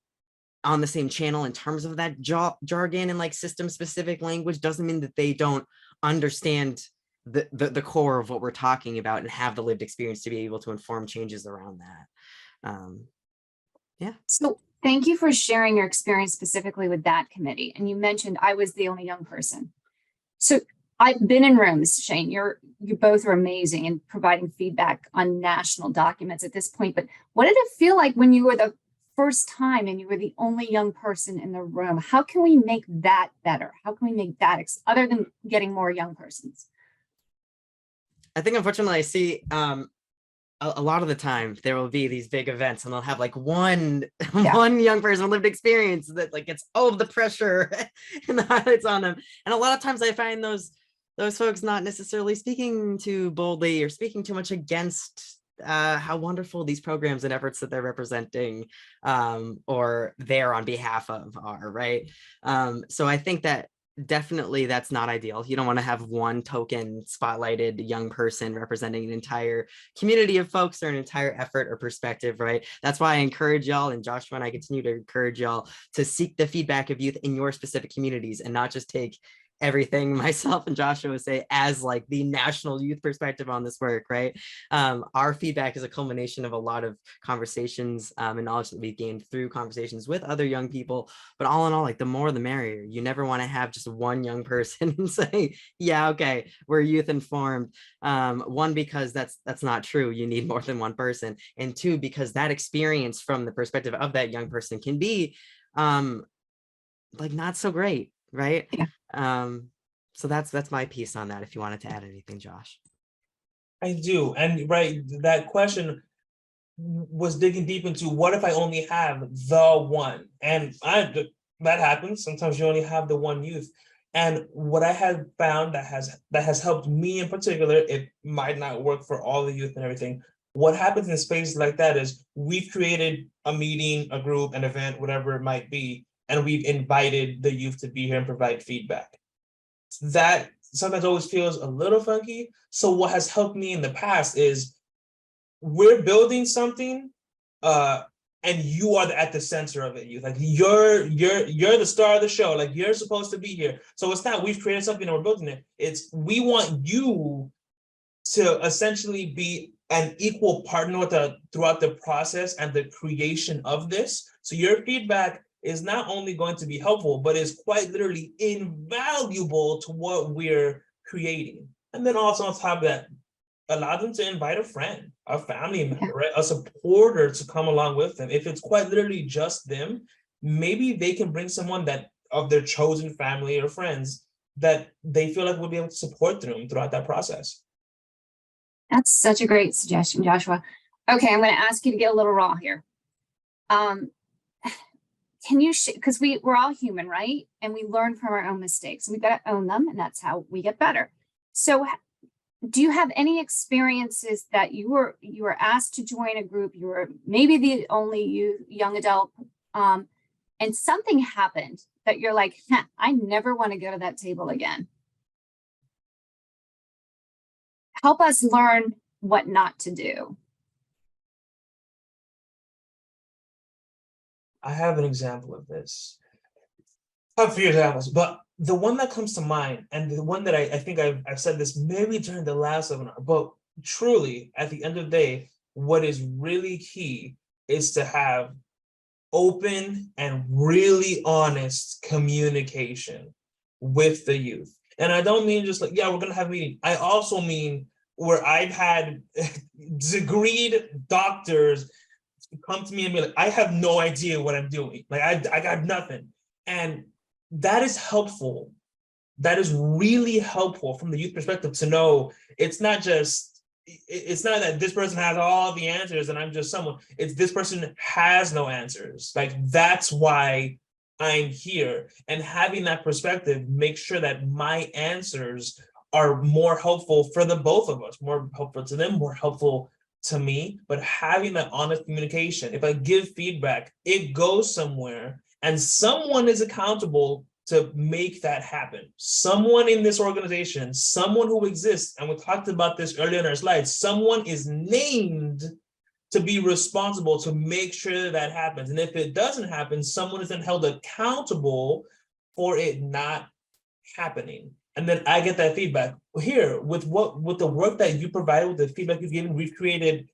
[SPEAKER 3] the same channel in terms of that jargon and like system specific language doesn't mean that they don't understand the core of what we're talking about and have the lived experience to be able to inform changes around that. Yeah.
[SPEAKER 1] So thank you for sharing your experience specifically with that committee. And you mentioned I was the only young person. So I've been in rooms, Shayn, you both are amazing in providing feedback on national documents at this point, but what did it feel like when you were the first time and you were the only young person in the room? How can we make that better? How can we make that, other than getting more young persons?
[SPEAKER 3] I think unfortunately I see a lot of the time there will be these big events and they'll have like one young person with lived experience that like gets all of the pressure and the highlights on them. And a lot of times I find those folks not necessarily speaking too boldly or speaking too much against how wonderful these programs and efforts that they're representing or there on behalf of are, right? So I think that definitely that's not ideal. You don't want to have one token spotlighted young person representing an entire community of folks or an entire effort or perspective, right? That's why I encourage y'all, and Joshua and I continue to encourage y'all to seek the feedback of youth in your specific communities and not just take everything myself and Joshua say as like the national youth perspective on this work, right? Our feedback is a culmination of a lot of conversations and knowledge that we've gained through conversations with other young people. But all in all, like the more the merrier. You never want to have just one young person and say, yeah, okay, we're youth informed. One, because that's not true. You need more than one person. And two, because that experience from the perspective of that young person can be like not so great, right?
[SPEAKER 1] Yeah.
[SPEAKER 3] So that's my piece on that. If you wanted to add anything, Josh.
[SPEAKER 2] I do. And right, that question was digging deep into what if I only have the one? And that happens. Sometimes you only have the one youth. And what I have found that has helped me in particular, it might not work for all the youth and everything. What happens in spaces like that is we've created a meeting, a group, an event, whatever it might be, and we've invited the youth to be here and provide feedback. That sometimes always feels a little funky. So what has helped me in the past is we're building something, and you are at the center of it. You like you're the star of the show. Like you're supposed to be here. So it's not we've created something and we're building it. It's we want you to essentially be an equal partner with throughout the process and the creation of this. So your feedback is not only going to be helpful, but is quite literally invaluable to what we're creating. And then also on top of that, allow them to invite a friend, a family member, right? A supporter to come along with them. If it's quite literally just them, maybe they can bring someone that of their chosen family or friends that they feel like will be able to support them throughout that process.
[SPEAKER 1] That's such a great suggestion, Joshua. Okay, I'm going to ask you to get a little raw here. Can you, because we're all human, right? And we learn from our own mistakes. We've got to own them, and that's how we get better. So do you have any experiences that you were asked to join a group, you were maybe the only young adult, and something happened that you're like, I never want to go to that table again? Help us learn what not to do.
[SPEAKER 2] I have an example of this. I have a few examples, but the one that comes to mind, and the one that I think I've said this maybe during the last webinar, but truly at the end of the day, what is really key is to have open and really honest communication with the youth. And I don't mean just like, yeah, we're gonna have a meeting. I also mean where I've had degreed doctors come to me and be like, I have no idea what I'm doing. Like I got nothing. And that is helpful. That is really helpful from the youth perspective to know it's not that this person has all the answers and I'm just someone. It's this person has no answers. Like that's why I'm here. And having that perspective makes sure that my answers are more helpful for the both of us, more helpful to them, more helpful to me. But having that honest communication, if I give feedback, it goes somewhere and someone is accountable to make that happen. Someone in this organization, someone who exists, and we talked about this earlier in our slides, someone is named to be responsible to make sure that happens. And if it doesn't happen, someone is then held accountable for it not happening. And then I get that feedback. Here, with the work that you provided, with the feedback you've given, we've created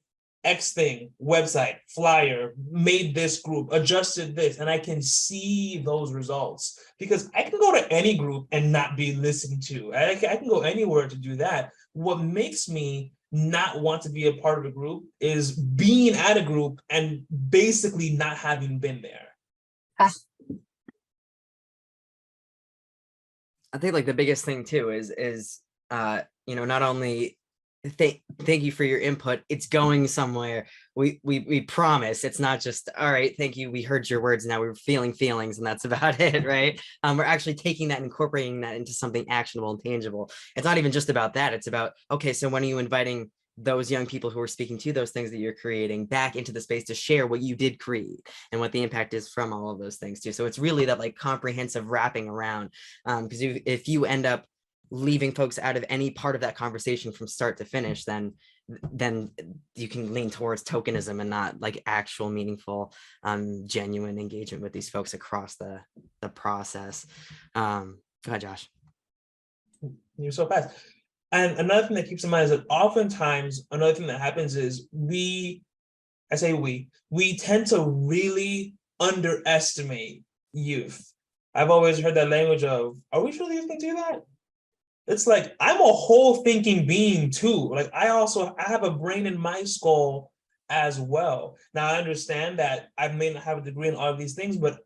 [SPEAKER 2] X thing, website, flyer, made this group, adjusted this, and I can see those results. Because I can go to any group and not be listened to. I can go anywhere to do that. What makes me not want to be a part of a group is being at a group and basically not having been there.
[SPEAKER 3] I think like the biggest thing too is not only thank you for your input, it's going somewhere. We promise it's not just all right, thank you, we heard your words, now we're feeling feelings and that's about it, right? We're actually taking that and incorporating that into something actionable and tangible. It's not even just about that, it's about, okay, so when are you inviting those young people who are speaking to those things that you're creating back into the space to share what you did create and what the impact is from all of those things too. So it's really that like comprehensive wrapping around, because if you end up leaving folks out of any part of that conversation from start to finish, then you can lean towards tokenism and not like actual meaningful genuine engagement with these folks across the process. Go ahead, Josh.
[SPEAKER 2] You're so fast. And another thing that keeps in mind is that oftentimes another thing that happens is we tend to really underestimate youth. I've always heard that language of, are we sure the youth can do that? It's like, I'm a whole thinking being too. Like I have a brain in my skull as well. Now I understand that I may not have a degree in all of these things, but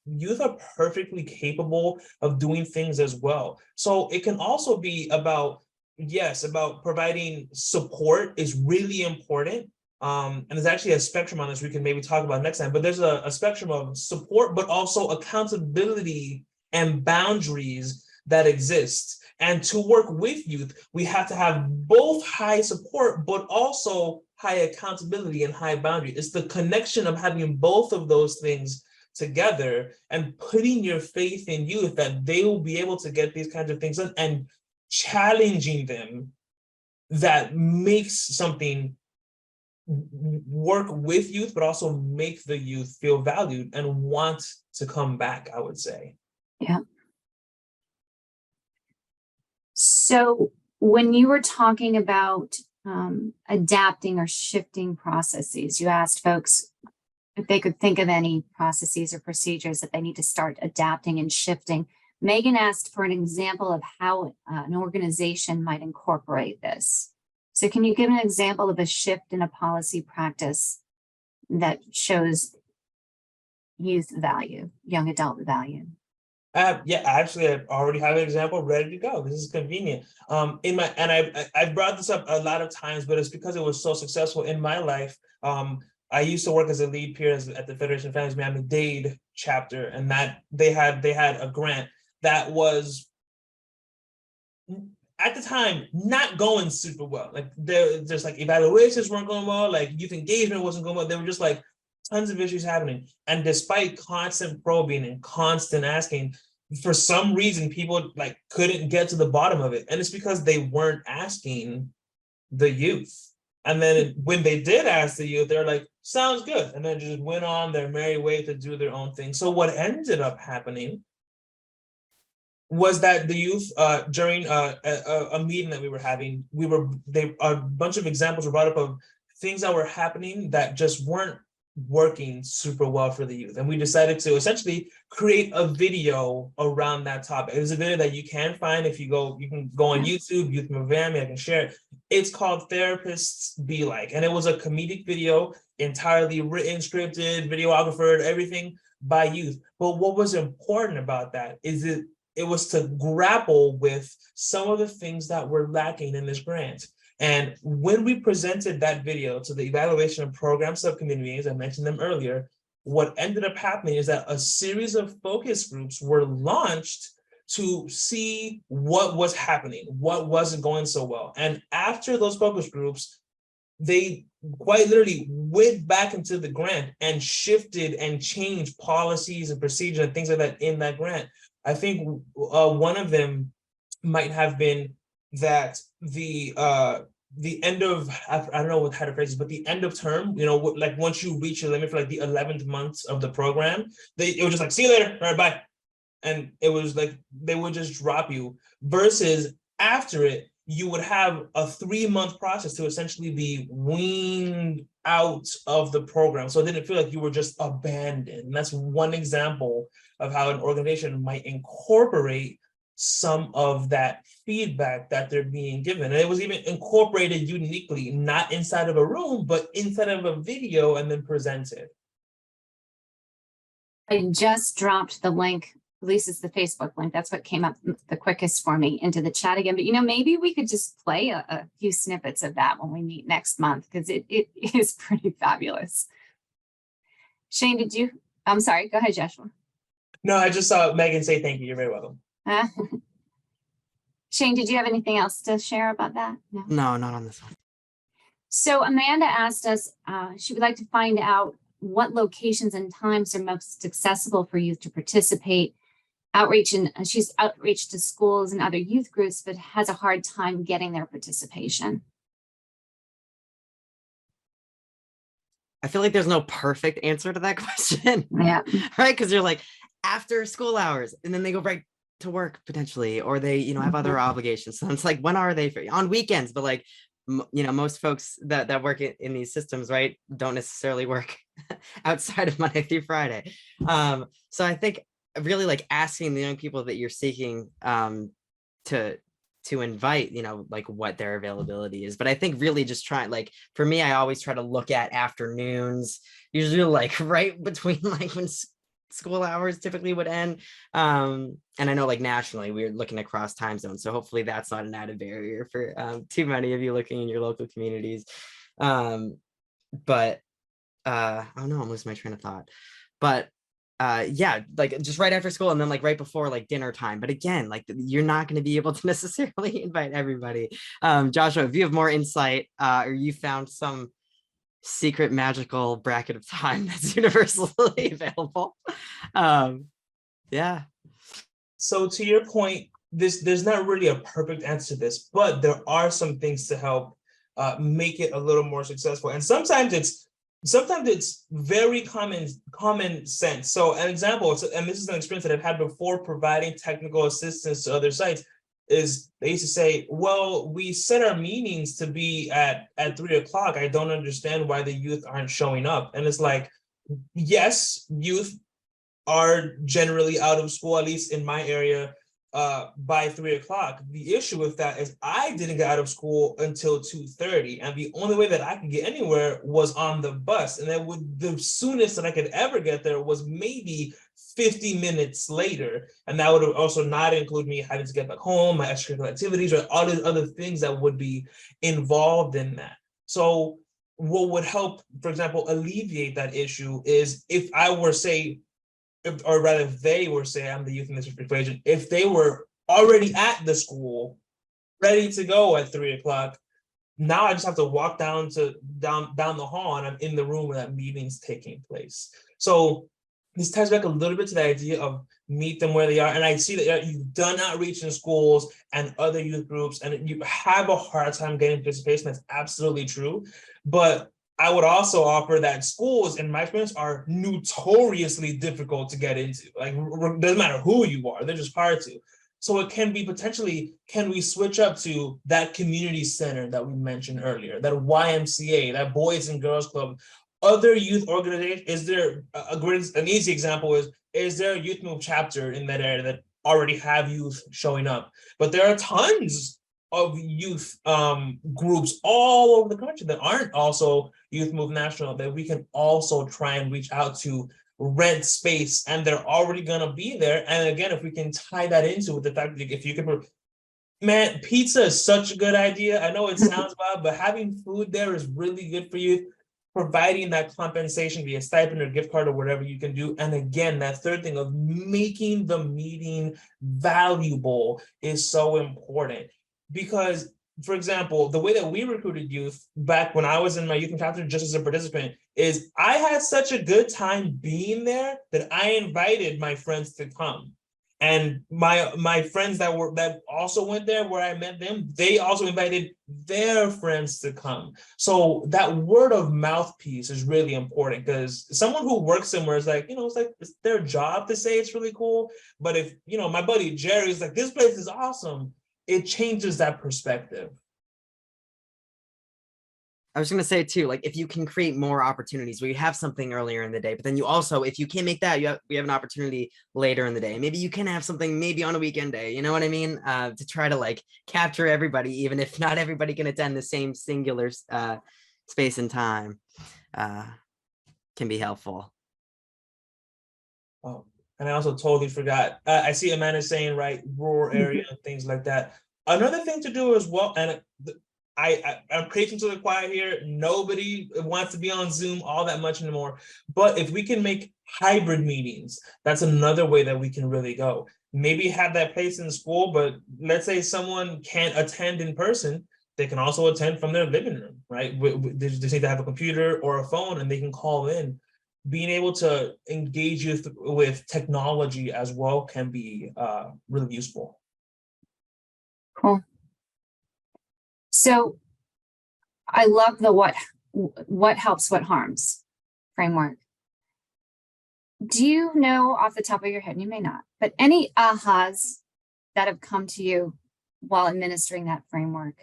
[SPEAKER 2] youth are perfectly capable of doing things as well. So it can also be about, yes, about providing support is really important. And there's actually a spectrum on this we can maybe talk about next time, but there's a spectrum of support, but also accountability and boundaries that exist. And to work with youth, we have to have both high support, but also high accountability and high boundary. It's the connection of having both of those things together and putting your faith in youth that they will be able to get these kinds of things done and challenging them that makes something work with youth, but also make the youth feel valued and want to come back, I would say.
[SPEAKER 1] Yeah. So when you were talking about adapting or shifting processes, you asked folks if they could think of any processes or procedures that they need to start adapting and shifting. Megan asked for an example of how an organization might incorporate this. So can you give an example of a shift in a policy practice that shows youth value, young adult value?
[SPEAKER 2] Yeah, actually, I already have an example ready to go. This is convenient. I've brought this up a lot of times, but it's because it was so successful in my life. I used to work as a lead peer at the Federation of Families Miami-Dade chapter, and that they had a grant that was at the time, not going super well. Like there's like evaluations weren't going well, like youth engagement wasn't going well. There were just like tons of issues happening. And despite constant probing and constant asking, for some reason, people like couldn't get to the bottom of it. And it's because they weren't asking the youth. And then when they did ask the youth, they're like, sounds good. And then just went on their merry way to do their own thing. So what ended up happening was that the youth, during a meeting that we were having, a bunch of examples were brought up of things that were happening that just weren't working super well for the youth. And we decided to essentially create a video around that topic. It was a video that you can find if you can go on YouTube, Youth Miami, I can share it. It's called Therapists Be Like. And it was a comedic video, entirely written, scripted, videographer, everything by youth. But what was important about that is it was to grapple with some of the things that were lacking in this grant. And when we presented that video to the evaluation and program subcommittee, as I mentioned them earlier, what ended up happening is that a series of focus groups were launched to see what was happening, what wasn't going so well. And after those focus groups, they quite literally went back into the grant and shifted and changed policies and procedures and things like that in that grant. I think one of them might have been that the end of, I don't know how to phrase this, but the end of term, like once you reach your limit for like the 11th month of the program, it was just like, see you later, all right, bye. And it was like, they would just drop you, versus after it, you would have a 3-month process to essentially be weaned out of the program. So it didn't feel like you were just abandoned. And that's one example of how an organization might incorporate some of that feedback that they're being given. And it was even incorporated uniquely, not inside of a room, but inside of a video and then presented.
[SPEAKER 1] I just dropped the link. At least it's the Facebook link. That's what came up the quickest for me into the chat again. But, maybe we could just play a few snippets of that when we meet next month, because it is pretty fabulous. Shayn, I'm sorry, go ahead, Joshua.
[SPEAKER 2] No, I just saw Megan say thank you. You're very welcome.
[SPEAKER 1] Shayn, did you have anything else to share about that?
[SPEAKER 3] No, not on this one.
[SPEAKER 1] So Amanda asked us, she would like to find out what locations and times are most accessible for youth to participate. She's outreach to schools and other youth groups, but has a hard time getting their participation.
[SPEAKER 3] I feel like there's no perfect answer to that question.
[SPEAKER 1] Yeah.
[SPEAKER 3] Right? Because you're like, after school hours, and then they go right to work potentially, or they, have other obligations. So it's like, when are they free? On weekends, but like, most folks that work in these systems, right, don't necessarily work outside of Monday through Friday. So I think really like asking the young people that you're seeking to invite, like what their availability is. But I think really just trying, like, for me, I always try to look at afternoons, usually like right between like when school hours typically would end. And I know like nationally we're looking across time zones, so hopefully that's not an added barrier for too many of you looking in your local communities. But oh no, I'm losing my train of thought. But yeah, like just right after school and then like right before like dinner time. But again, like you're not going to be able to necessarily invite everybody. Joshua, if you have more insight or you found some secret magical bracket of time that's universally available. Yeah. So
[SPEAKER 2] to your point, there's not really a perfect answer to this, but there are some things to help make it a little more successful. And sometimes it's very common sense. So an example, and this is an experience that I've had before providing technical assistance to other sites, is they used to say, well, we set our meetings to be at 3 o'clock. I don't understand why the youth aren't showing up. And it's like, yes, youth are generally out of school, at least in my area, by 3 o'clock. The issue with that is I didn't get out of school until 2:30, and the only way that I could get anywhere was on the bus. And the soonest that I could ever get there was maybe 50 minutes later. And that would also not include me having to get back home, my extracurricular activities, or all the other things that would be involved in that. So what would help, for example, alleviate that issue is if I were, or rather they were, I'm the youth in this equation, if they were already at the school ready to go at 3 o'clock. Now I just have to walk down the hall and I'm in the room where that meeting's taking place. So this ties back a little bit to the idea of meet them where they are. And I see that you've done outreach in schools and other youth groups, and you have a hard time getting participation. That's absolutely true. But I would also offer that schools, in my experience, are notoriously difficult to get into. Like, doesn't matter who you are, they're just hard to. So it can be potentially, can we switch up to that community center that we mentioned earlier, that YMCA, that Boys and Girls Club, other youth organizations? Is there an easy example is there a youth move chapter in that area that already have youth showing up? But there are tons of youth groups all over the country that aren't also Youth Move National that we can also try and reach out to, rent space, and they're already going to be there. And again, if we can tie that into with the fact that if you can, man, pizza is such a good idea. I know it sounds bad, but having food there is really good for you. Providing that compensation via stipend or gift card or whatever you can do. And again, that third thing of making the meeting valuable is so important. Because, for example, the way that we recruited youth back when I was in my youth chapter, just as a participant, is I had such a good time being there that I invited my friends to come. And my friends that also went there where I met them, they also invited their friends to come. So that word of mouth piece is really important, because someone who works somewhere is like, it's their job to say it's really cool. But if, my buddy Jerry is like, this place is awesome, it changes that perspective.
[SPEAKER 3] I was going to say too, like if you can create more opportunities where you have something earlier in the day, but then you also, if you can't make that, we have an opportunity later in the day. Maybe you can have something maybe on a weekend day, you know what I mean? To try to like capture everybody, even if not everybody can attend the same singular space and time, can be helpful.
[SPEAKER 2] Oh, and I also totally forgot. I see Amanda saying, right, rural area and things like that. Another thing to do as well, and I'm preaching to the choir here. Nobody wants to be on Zoom all that much anymore. But if we can make hybrid meetings, that's another way that we can really go. Maybe have that place in school, but let's say someone can't attend in person, they can also attend from their living room, right? They just need to have a computer or a phone and they can call in. Being able to engage you with technology as well can be really useful.
[SPEAKER 1] Cool. So I love the what helps, what harms framework. Do you know off the top of your head, and you may not, but any ahas that have come to you while administering that framework?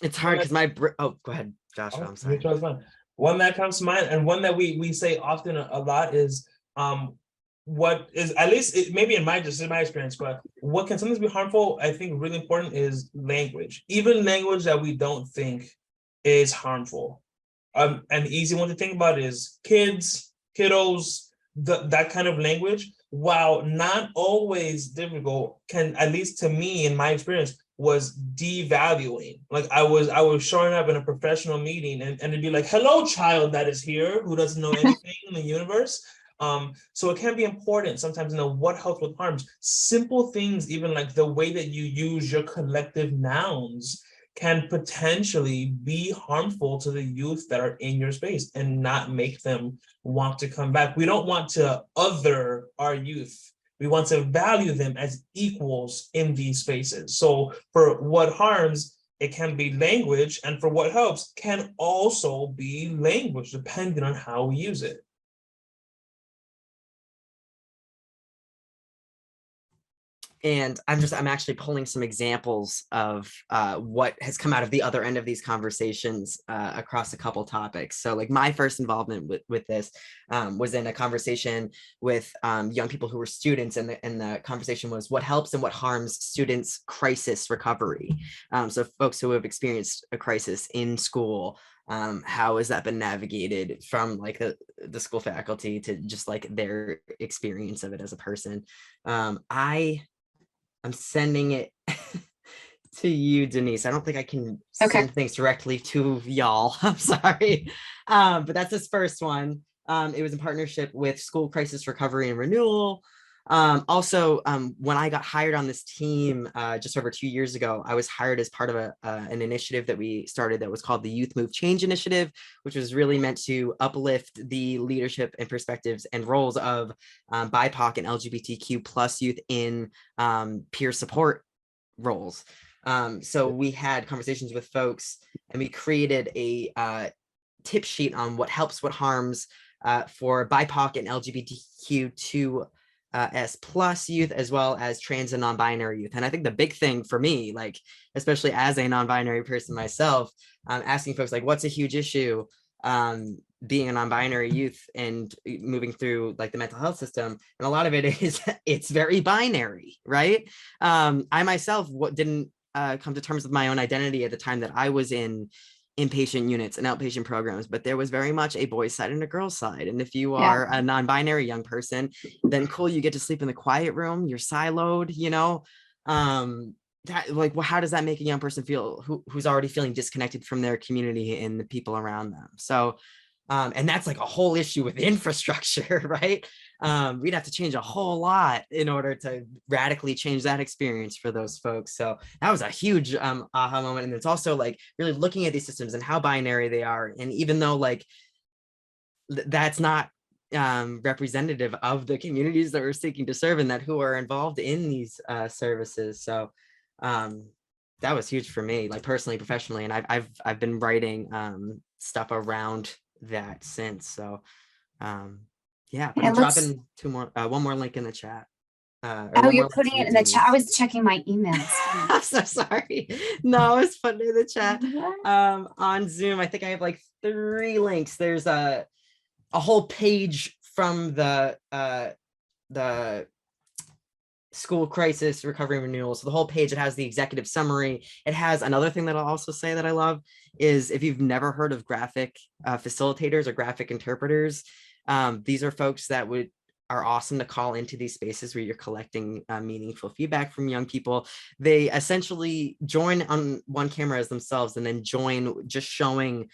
[SPEAKER 3] It's hard because go ahead, Joshua. I'm sorry.
[SPEAKER 2] One that comes to mind, and one that we say often a lot is what is, at least maybe in my experience, but what can sometimes be harmful, I think really important, is language. Even language that we don't think is harmful. An easy one to think about is kiddos, that kind of language, while not always difficult, can, at least to me in my experience, was devaluing. Like I was showing up in a professional meeting and it'd be like, hello, child that is here who doesn't know anything in the universe. So it can be important sometimes to know what helps, what harms. Simple things, even like the way that you use your collective nouns, can potentially be harmful to the youth that are in your space and not make them want to come back. We don't want to other our youth. We want to value them as equals in these spaces. So for what harms, it can be language, and for what helps can also be language, depending on how we use it.
[SPEAKER 3] And I'm actually pulling some examples of what has come out of the other end of these conversations across a couple topics. So like my first involvement with this was in a conversation with young people who were students, and the conversation was what helps and what harms students' crisis recovery. So folks who have experienced a crisis in school, how has that been navigated from like the school faculty to just like their experience of it as a person. I'm sending it to you, Denise. I don't think I can send things directly to y'all. I'm sorry. But that's this first one. It was in partnership with School Crisis Recovery and Renewal. When I got hired on this team just over 2 years ago, I was hired as part of an initiative that we started that was called the Youth Move Change Initiative, which was really meant to uplift the leadership and perspectives and roles of BIPOC and LGBTQ plus youth in peer support roles. So we had conversations with folks and we created a tip sheet on what helps, what harms for BIPOC and LGBTQ2 S plus youth, as well as trans and non-binary youth. And I think the big thing for me, like, especially as a non-binary person myself, asking folks like, what's a huge issue being a non-binary youth and moving through like the mental health system? And a lot of it is, it's very binary, right? I myself didn't come to terms with my own identity at the time that I was in inpatient units and outpatient programs, but there was very much a boys side and a girls side. And if you are a non-binary young person, then cool, you get to sleep in the quiet room, you're siloed, you know. That, like, well, how does that make a young person feel who's already feeling disconnected from their community and the people around them? So and that's like a whole issue with infrastructure, right? We'd have to change a whole lot in order to radically change that experience for those folks. So that was a huge aha moment. And it's also like really looking at these systems and how binary they are. And even though like that's not representative of the communities that we're seeking to serve and that who are involved in these services. So that was huge for me, like personally, professionally. And I've been writing stuff around that since. So yeah, but I'm dropping one more link in the chat.
[SPEAKER 1] Oh, you're putting it in the chat. I was checking my emails.
[SPEAKER 3] I'm so sorry. No, I was putting it in the chat. On Zoom, I think I have like 3 links. There's a whole page from the school crisis recovery and renewal. So the whole page, it has the executive summary. It has another thing that I'll also say that I love is if you've never heard of graphic facilitators or graphic interpreters, these are folks that are awesome to call into these spaces where you're collecting meaningful feedback from young people. They essentially join on one camera as themselves and then join just showing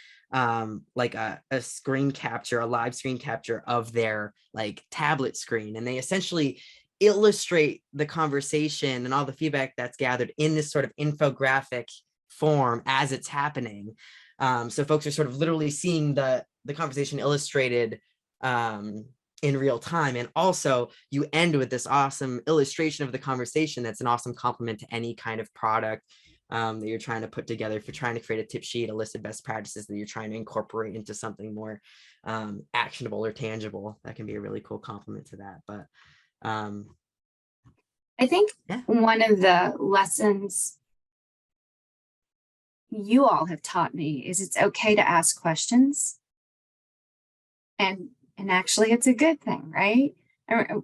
[SPEAKER 3] like a screen capture, a live screen capture of their like tablet screen. And they essentially illustrate the conversation and all the feedback that's gathered in this sort of infographic form as it's happening. So folks are sort of literally seeing the conversation illustrated in real time. And also you end with this awesome illustration of the conversation that's an awesome complement to any kind of product that you're trying to put together. If you're trying to create a tip sheet, a list of best practices that you're trying to incorporate into something more actionable or tangible, that can be a really cool complement to that. But
[SPEAKER 1] I think one of the lessons you all have taught me is it's okay to ask questions. And actually it's a good thing, right?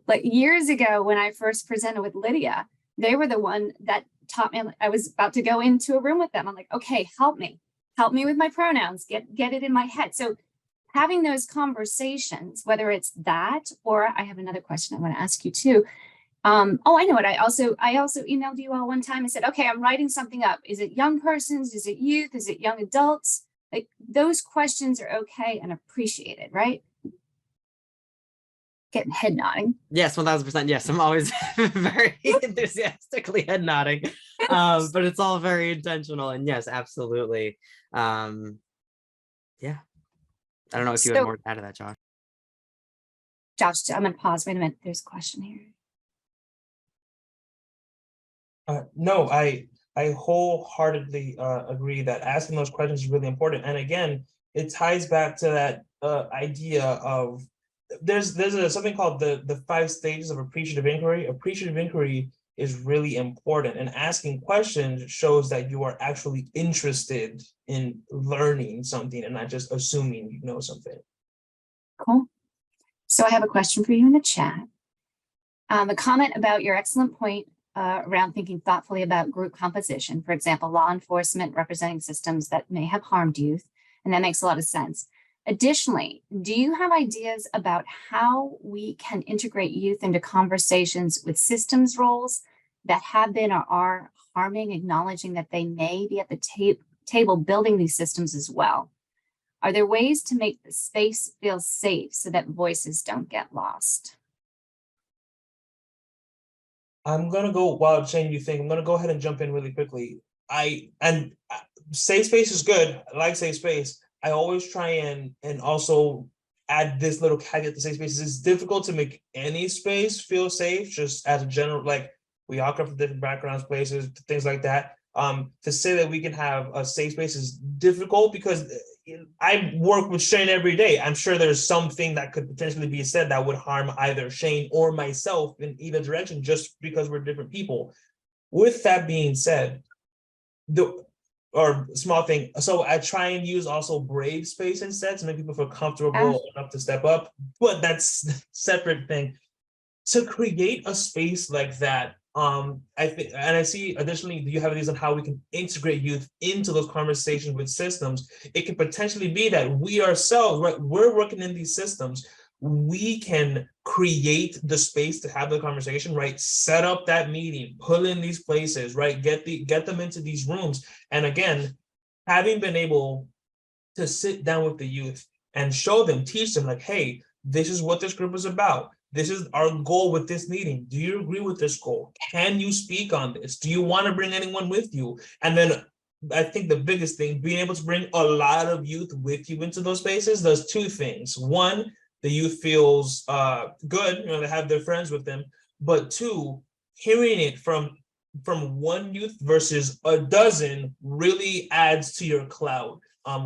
[SPEAKER 1] Like years ago when I first presented with Lydia, they were the one that taught me. I was about to go into a room with them. I'm like, okay, help me with my pronouns, get it in my head. So having those conversations, whether it's that, or I have another question I want to ask you too. Oh, I know what I also emailed you all one time and said, okay, I'm writing something up. Is it young persons? Is it youth? Is it young adults? Like those questions are okay and appreciated, right? Getting head nodding.
[SPEAKER 3] Yes, 1000%. Yes, I'm always very enthusiastically head nodding, but it's all very intentional. And yes, absolutely. Yeah. I don't know if you have more to add to that, Josh.
[SPEAKER 1] Josh, I'm going to pause. Wait a minute. There's a question here.
[SPEAKER 2] No, I wholeheartedly agree that asking those questions is really important. And again, it ties back to that idea of there's something called the 5 stages of appreciative inquiry. Appreciative inquiry is really important, and asking questions shows that you are actually interested in learning something and not just assuming you know something.
[SPEAKER 1] Cool. So I have a question for you in the chat. A comment about your excellent point around thinking thoughtfully about group composition, for example, law enforcement representing systems that may have harmed youth, and that makes a lot of sense. Additionally, do you have ideas about how we can integrate youth into conversations with systems roles that have been or are harming, acknowledging that they may be at the table building these systems as well? Are there ways to make the space feel safe so that voices don't get lost?
[SPEAKER 2] I'm gonna go while Shane, you think I'm gonna go ahead and jump in really quickly. Safe space is good. I like safe space. I always try and also add this little caveat to safe spaces. It's difficult to make any space feel safe, just as a general, like we all come from different backgrounds, places, things like that. To say that we can have a safe space is difficult because I work with Shane every day. I'm sure there's something that could potentially be said that would harm either Shane or myself in either direction, just because we're different people. With that being said, the or small thing. So I try and use also brave space instead to make people feel comfortable enough to step up. But that's a separate thing. To create a space like that, I think, and I see additionally, you have ideas on how we can integrate youth into those conversations with systems. It could potentially be that we ourselves, right, we're working in these systems. We can create the space to have the conversation, right? Set up that meeting, pull in these places, right? Get them into these rooms. And again, having been able to sit down with the youth and show them, teach them, like, hey, this is what this group is about. This is our goal with this meeting. Do you agree with this goal? Can you speak on this? Do you want to bring anyone with you? And then I think the biggest thing, being able to bring a lot of youth with you into those spaces does two things. One, the youth feels good, they have their friends with them. But two, hearing it from one youth versus a dozen really adds to your cloud.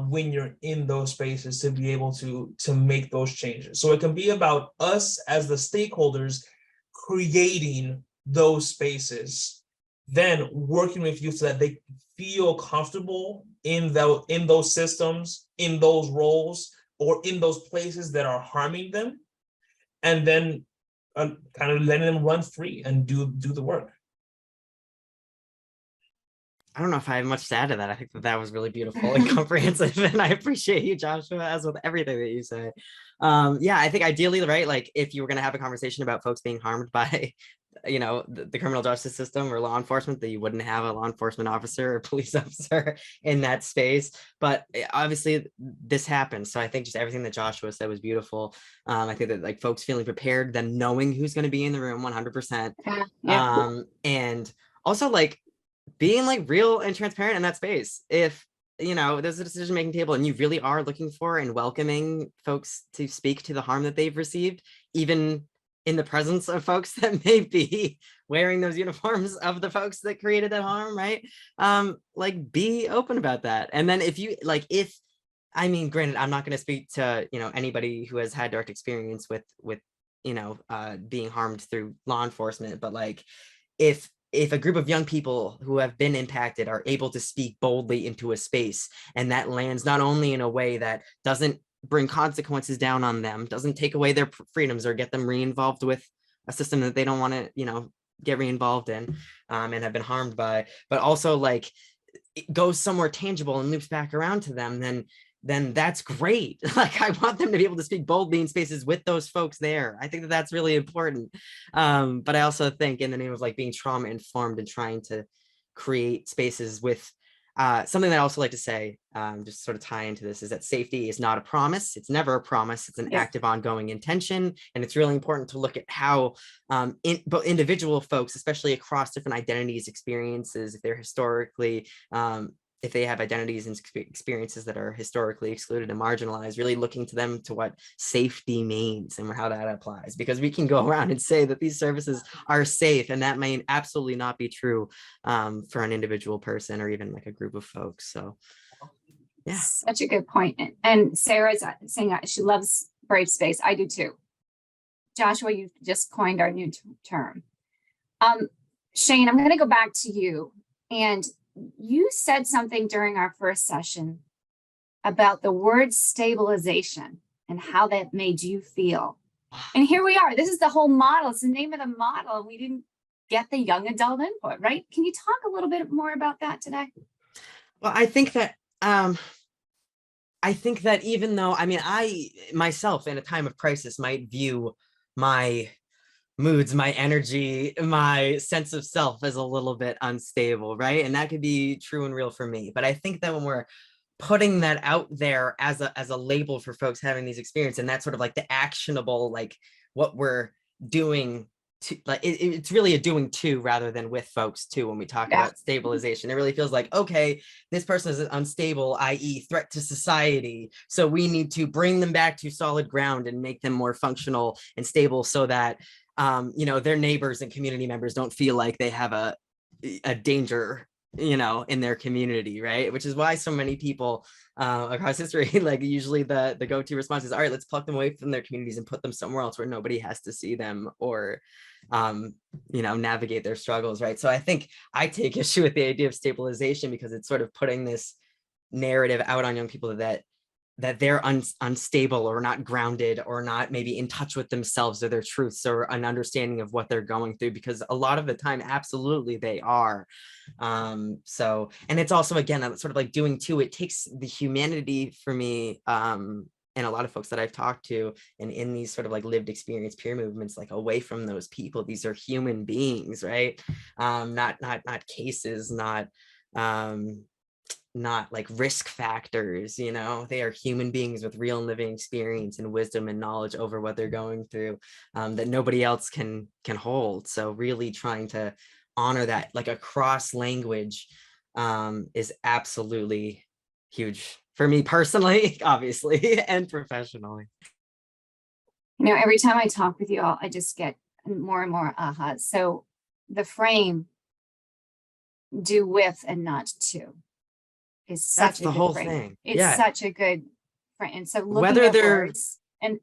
[SPEAKER 2] When you're in those spaces to be able to make those changes. So it can be about us as the stakeholders creating those spaces, then working with you so that they feel comfortable in those systems, in those roles, or in those places that are harming them, and then kind of letting them run free and do the work.
[SPEAKER 3] I don't know if I have much to add to that. I think that was really beautiful and comprehensive, and I appreciate you, Joshua, as with everything that you say. Yeah, I think ideally, right, like if you were going to have a conversation about folks being harmed by, the criminal justice system or law enforcement, that you wouldn't have a law enforcement officer or police officer in that space. But obviously, this happens. So I think just everything that Joshua said was beautiful. I think that like folks feeling prepared, then knowing who's going to be in the room 100%. And also like being like real and transparent in that space. If there's a decision making table and you really are looking for and welcoming folks to speak to the harm that they've received, even in the presence of folks that may be wearing those uniforms of the folks that created that harm, right? Like be open about that. And then if you like, granted, I'm not going to speak to anybody who has had direct experience with being harmed through law enforcement, but like if a group of young people who have been impacted are able to speak boldly into a space, and that lands not only in a way that doesn't bring consequences down on them, doesn't take away their freedoms or get them re-involved with a system that they don't want to, get re-involved in and have been harmed by, but also like it goes somewhere tangible and loops back around to them, then that's great. Like I want them to be able to speak boldly in spaces with those folks there. I think that that's really important. But I also think in the name of like being trauma informed and trying to create spaces with something that I also like to say, just sort of tie into this, is that safety is not a promise. It's never a promise. It's an active, ongoing intention. And it's really important to look at how but individual folks, especially across different identities, experiences, if they're historically if they have identities and experiences that are historically excluded and marginalized, really looking to them to what safety means and how that applies. Because we can go around and say that these services are safe, and that may absolutely not be true for an individual person or even like a group of folks. So yeah.
[SPEAKER 1] Such a good point. And Sarah's saying that she loves brave space. I do too. Joshua, you just coined our new term. Shayn, I'm going to go back to you. And you said something during our first session about the word stabilization and how that made you feel. And here we are. This is the whole model. It's the name of the model. We didn't get the young adult input, right? Can you talk a little bit more about that today?
[SPEAKER 3] Well, I think that even though, I myself in a time of crisis might view my moods, my energy, my sense of self as a little bit unstable, right? And that could be true and real for me. But I think that when we're putting that out there as a label for folks having these experiences, and that's sort of like the actionable, like what we're doing it's really a doing to rather than with folks too. When we talk about stabilization, it really feels like, okay, this person is unstable, i.e. threat to society. So we need to bring them back to solid ground and make them more functional and stable so that, their neighbors and community members don't feel like they have a danger, in their community, right? Which is why so many people across history, like usually the go-to response is, all right, let's pluck them away from their communities and put them somewhere else where nobody has to see them or navigate their struggles, right? So I think I take issue with the idea of stabilization because it's sort of putting this narrative out on young people that they're unstable or not grounded or not maybe in touch with themselves or their truths or an understanding of what they're going through, because a lot of the time, absolutely they are. And it's also, again, sort of like doing too, it takes the humanity for me, and a lot of folks that I've talked to and in these sort of like lived experience peer movements, like away from those people. These are human beings, right? Not cases, not like risk factors, they are human beings with real living experience and wisdom and knowledge over what they're going through, that nobody else can hold. So really trying to honor that, like across language, is absolutely huge for me personally, obviously, and professionally.
[SPEAKER 1] Every time I talk with you all, I just get more and more ahas. So the frame, do with and not to, is such a good
[SPEAKER 3] whole
[SPEAKER 1] frame.
[SPEAKER 3] Thing.
[SPEAKER 1] It's such a good frame. And so looking
[SPEAKER 3] whether
[SPEAKER 1] at
[SPEAKER 3] they're
[SPEAKER 1] words and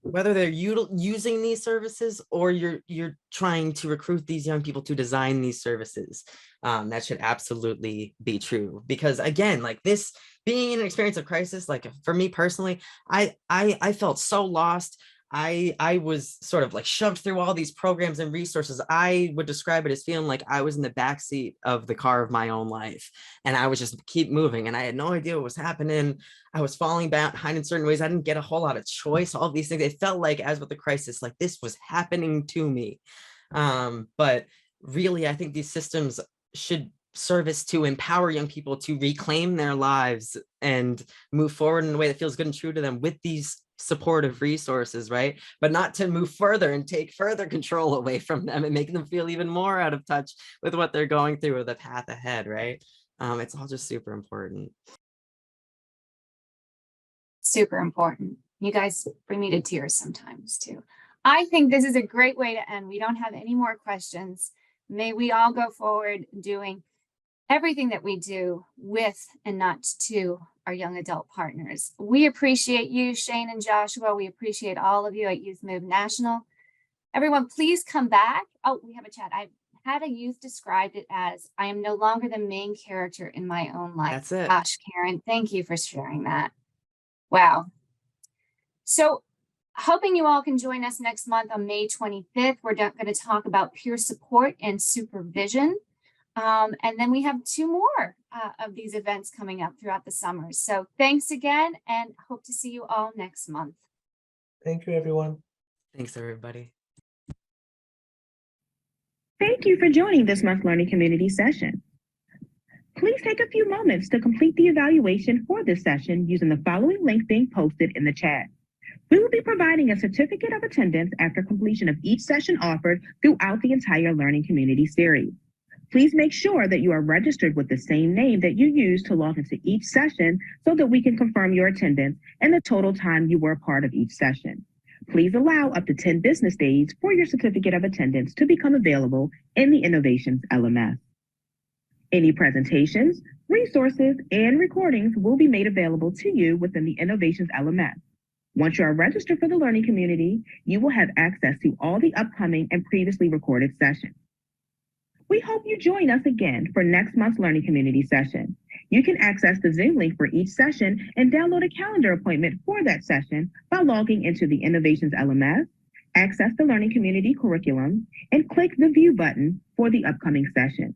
[SPEAKER 3] whether they're using these services or you're trying to recruit these young people to design these services, that should absolutely be true. Because again, like this being an experience of crisis, like for me personally, I felt so lost. I was sort of like shoved through all these programs and resources. I would describe it as feeling like I was in the backseat of the car of my own life. And I was just keep moving and I had no idea what was happening. I was falling behind in certain ways. I didn't get a whole lot of choice, all of these things. It felt like, as with the crisis, like this was happening to me. But really, I think these systems should service to empower young people to reclaim their lives and move forward in a way that feels good and true to them with these supportive resources, right? But not to move further and take further control away from them and make them feel even more out of touch with what they're going through or the path ahead, right? It's all just super important.
[SPEAKER 1] Super important. You guys bring me to tears sometimes too. I think this is a great way to end. We don't have any more questions. May we all go forward doing everything that we do with and not to our young adult partners. We appreciate you, Shayn and Joshua. We appreciate all of you at Youth Move National. Everyone, please come back. Oh, we have a chat. I had a youth described it as, I am no longer the main character in my own life.
[SPEAKER 3] That's it.
[SPEAKER 1] Gosh, Karen, thank you for sharing that. Wow. So hoping you all can join us next month on May 25th. We're going to talk about peer support and supervision. And then we have 2 more of these events coming up throughout the summer. So thanks again and hope to see you all next month.
[SPEAKER 2] Thank you, everyone.
[SPEAKER 3] Thanks, everybody.
[SPEAKER 4] Thank you for joining this month's Learning Community session. Please take a few moments to complete the evaluation for this session using the following link being posted in the chat. We will be providing a certificate of attendance after completion of each session offered throughout the entire Learning Community series. Please make sure that you are registered with the same name that you used to log into each session so that we can confirm your attendance and the total time you were a part of each session. Please allow up to 10 business days for your certificate of attendance to become available in the Innovations LMS. Any presentations, resources, and recordings will be made available to you within the Innovations LMS. Once you are registered for the Learning Community, you will have access to all the upcoming and previously recorded sessions. We hope you join us again for next month's Learning Community session. You can access the Zoom link for each session and download a calendar appointment for that session by logging into the Innovations LMS, access the Learning Community curriculum, and click the View button for the upcoming session.